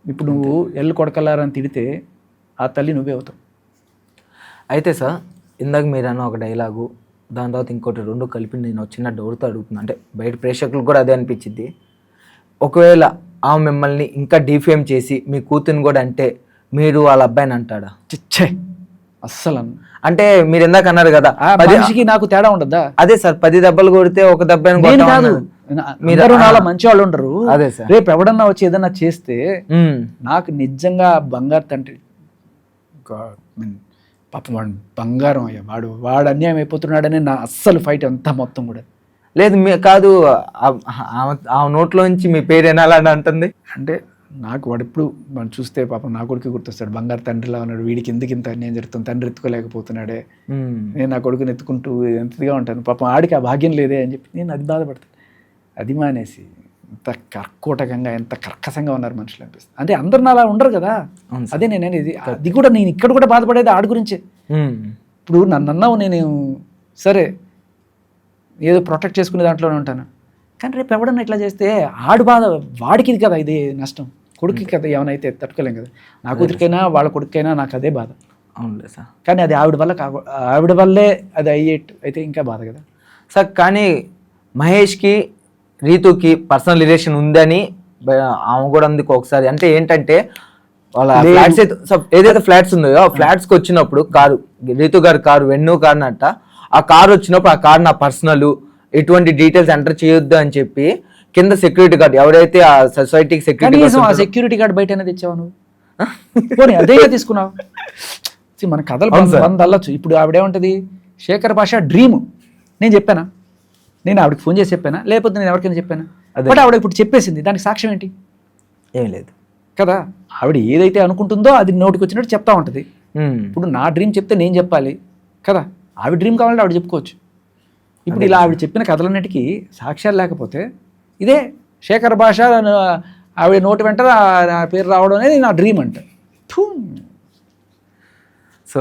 ఇప్పుడు నువ్వు ఎల్లు కొడకల్లారని తిడితే ఆ తల్లి నువ్వే అవుతావు. అయితే సార్, ఇందాక మీరు అన్న ఒక డైలాగు, దాని తర్వాత ఇంకోటి 2 కలిపి నేను చిన్న డౌట్తో అడుగుతున్నా. అంటే బయట ప్రేక్షకులకు కూడా అదే అనిపించింది. ఒకవేళ ఆ మిమ్మల్ని ఇంకా డిఫేమ్ చేసి మీ కూతుర్ని కూడా అంటే మీరు వాళ్ళ అబ్బాయిని అంటాడా? చిచ్చే, అస్సలు. అంటే మీరు ఇందాక అన్నారు కదా, మనిషికి నాకు తేడా ఉండద్దా? అదే సార్, 10 దెబ్బలు కొడితే ఒక దెబ్బ కాదు. మీరు నాలా మంచి వాళ్ళు ఉండరు. అదే సార్. రేపు ఎవడన్నా వచ్చి ఏదన్నా చేస్తే ఉమ్. నాకు నిజంగా బంగారు తండ్రి పాపం వాడు బంగారం అయ్యా, వాడు అన్యాయం అయిపోతున్నాడని నా అస్సలు ఫైట్ అంతా మొత్తం కూడా. లేదు కాదు, ఆ నోట్లో నుంచి మీ పేరు వినాలని అంటుంది. అంటే నాకు వాడు ఎప్పుడు మనం చూస్తే పాపం నా కొడుకు గుర్తొస్తాడు, బంగారు తండ్రిలా ఉన్నాడు, వీడికి ఎందుకు ఇంత అన్యాయం జరుగుతుంది, తండ్రి ఎత్తుకోలేకపోతున్నాడే, నేను నా కొడుకుని ఎత్తుకుంటూ ఎంతగా ఉంటాను, పాపం ఆడికి ఆ భాగ్యం లేదే అని చెప్పి నేను అది బాధపడతాను. అది మానేసి ఎంత కర్కోటకంగా ఎంత కర్కశంగా ఉన్నారు మనుషులు అనిపిస్తుంది. అంటే అందరు అలా ఉండరు కదా, అదే నేను అనేది. అది కూడా నేను ఇక్కడ కూడా బాధపడేది ఆడి గురించే. ఇప్పుడు నన్ను అన్నావు, నేను సరే ఏదో ప్రొటెక్ట్ చేసుకునే దాంట్లోనే ఉంటాను, కానీ రేపు ఎవడన్నా ఇట్లా చేస్తే ఆడు బాధ వాడికి ఇది కదా, ఇది నష్టం కొడుకు కదా, ఏమైనా తట్టుకోలేం కదా. నా కూతురికైనా వాళ్ళ కొడుకైనా నాకు అదే బాధ. అవునులే సార్. కానీ అది ఆవిడ వల్ల ఆవిడ వల్లే అది అయితే ఇంకా బాధ కదా సార్. కానీ మహేష్కి రీతుకి పర్సనల్ రిలేషన్ ఉందని ఆమె కూడా అందుకు ఒకసారి, అంటే ఏంటంటే వాళ్ళ ఫ్లాట్స్ ఏదైతే ఫ్లాట్స్ ఉందో ఆ ఫ్లాట్స్కి వచ్చినప్పుడు కారు, రీతు గారి కారు, వెన్ను కారు అంట, ఆ కారు వచ్చినప్పుడు ఆ కారు నా పర్సనల్, ఎటువంటి డీటెయిల్స్ ఎంటర్ చేయొద్దు అని చెప్పి కింద సెక్యూరిటీ గార్డ్ ఎవరైతే ఆ సొసైటీకి సెక్యూరిటీ గార్డ్ బయట తెచ్చావు నువ్వు, అదే తీసుకున్నావు. మన కథలు వంద అల్లొచ్చు. ఇప్పుడు ఆవిడేమంటది, శేఖర్ భాష డ్రీమ్ నేను చెప్పానా, నేను ఆవిడకి ఫోన్ చేసి చెప్పానా, లేకపోతే నేను ఎవరికైనా చెప్పానా? బట్ ఆవిడ ఇప్పుడు చెప్పేసింది, దానికి సాక్ష్యం ఏంటి? ఏం లేదు కదా. ఆవిడ ఏదైతే అనుకుంటుందో అది నోటికి వచ్చినట్టు చెప్తా ఉంటుంది. ఇప్పుడు నా డ్రీమ్ చెప్తే నేను చెప్పాలి కదా, ఆవిడ డ్రీమ్ కావాలంటే ఆవిడ చెప్పుకోవచ్చు. ఇప్పుడు ఇలా ఆవిడ చెప్పిన కథలన్నిటికీ సాక్ష్యాలు లేకపోతే ఇదే శేఖర్ భాష ఆవిడ నోటి వెంట నా పేరు రావడం అనేది నా డ్రీమ్ అంట. సో